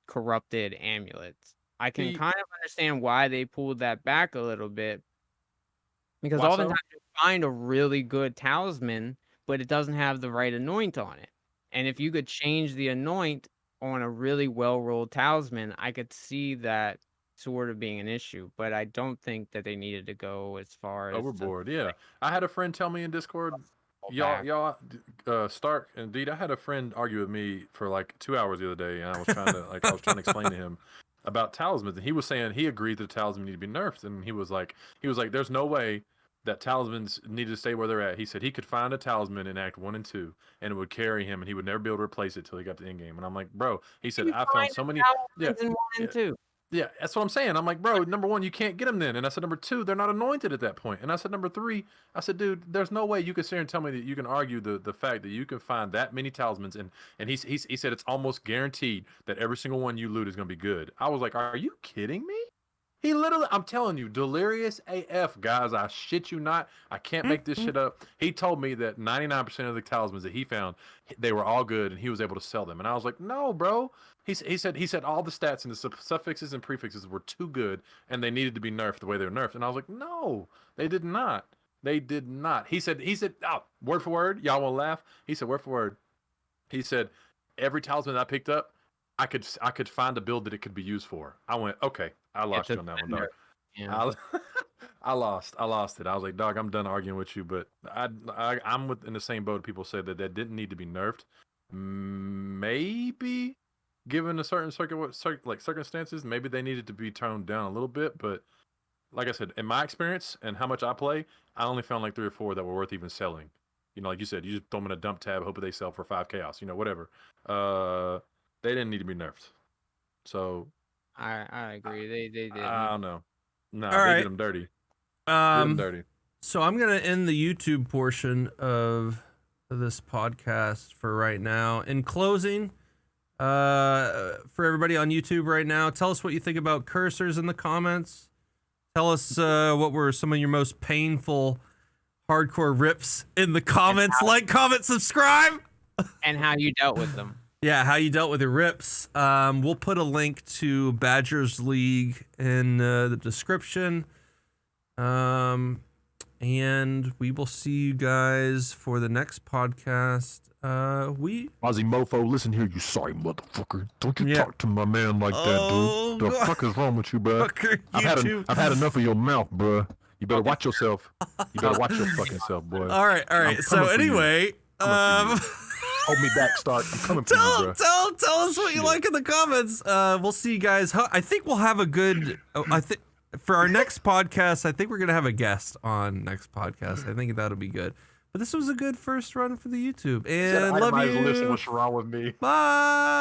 corrupted amulets. I can See, kind of understand why they pulled that back a little bit because why oftentimes so? you find a really good talisman, but it doesn't have the right anoint on it. And if you could change the anoint on a really well-rolled talisman, I could see that sort of being an issue. But I don't think that they needed to go as far as to Overboard. Yeah, I had a friend tell me in Discord, pull back. Stark indeed. I had a friend argue with me for like 2 hours the other day, and I was trying to explain to him about talismans, and he was saying he agreed that talismans need to be nerfed, and he was like, there's no way that talismans need to stay where they're at. He said he could find a talisman in Act 1 and 2, and it would carry him, and he would never be able to replace it till he got to the end game. And I'm like, bro, he said You I find found so many. Yeah, talismans in 1 yeah. and 2. Yeah, that's what I'm saying. I'm like, bro, number one, you can't get them then. And I said, number two, they're not anointed at that point. And I said, number three, I said, dude, there's no way you can sit here and tell me that you can argue the fact that you can find that many talismans. And he said it's almost guaranteed that every single one you loot is going to be good. I was like, are you kidding me? He literally, I'm telling you, delirious AF, guys. I shit you not. I can't make this shit up. He told me that 99% of the talismans that he found, they were all good, and he was able to sell them. And I was like, no, bro. He said all the stats and the suffixes and prefixes were too good, and they needed to be nerfed the way they were nerfed. And I was like, no, they did not. They did not. He said, oh, word for word. Y'all want to laugh? He said, word for word. He said, every talisman I picked up, I could find a build that it could be used for. I went, okay, I lost you on that one, dog. Yeah. I lost it. I was like, dog, I'm done arguing with you. But I'm in the same boat. People said that didn't need to be nerfed. Maybe, given a certain circumstances, maybe they needed to be toned down a little bit. But like I said, in my experience and how much I play, I only found like 3 or 4 that were worth even selling. You know, like you said, you just throw them in a dump tab, hope they sell for 5 chaos. You know, whatever. They didn't need to be nerfed. So I agree. They did. I don't know. No, All they right. did them dirty. Did them dirty. So I'm gonna end the YouTube portion of this podcast for right now. In closing, for everybody on YouTube right now, tell us what you think about cursors in the comments. Tell us what were some of your most painful hardcore rips in the comments. Like, comment, subscribe. And how you dealt with them. Yeah, how you dealt with your rips. We'll put a link to Badgers League in the description. And we will see you guys for the next podcast. Ozzy Mofo, listen here, you sorry motherfucker. Don't you talk to my man like that, dude. The fuck is wrong with you, bro? I've had enough of your mouth, bro. You better watch yourself. You better watch your fucking self, boy. All right. So anyway, hold me back, Stark. I'm coming for you, bro. Tell us what you like in the comments. We'll see you guys. I think we'll have a good. For our next podcast, I think we're gonna have a guest on next podcast. I think that'll be good. But this was a good first run for the YouTube, and love you. Listen, what's wrong with me? Bye.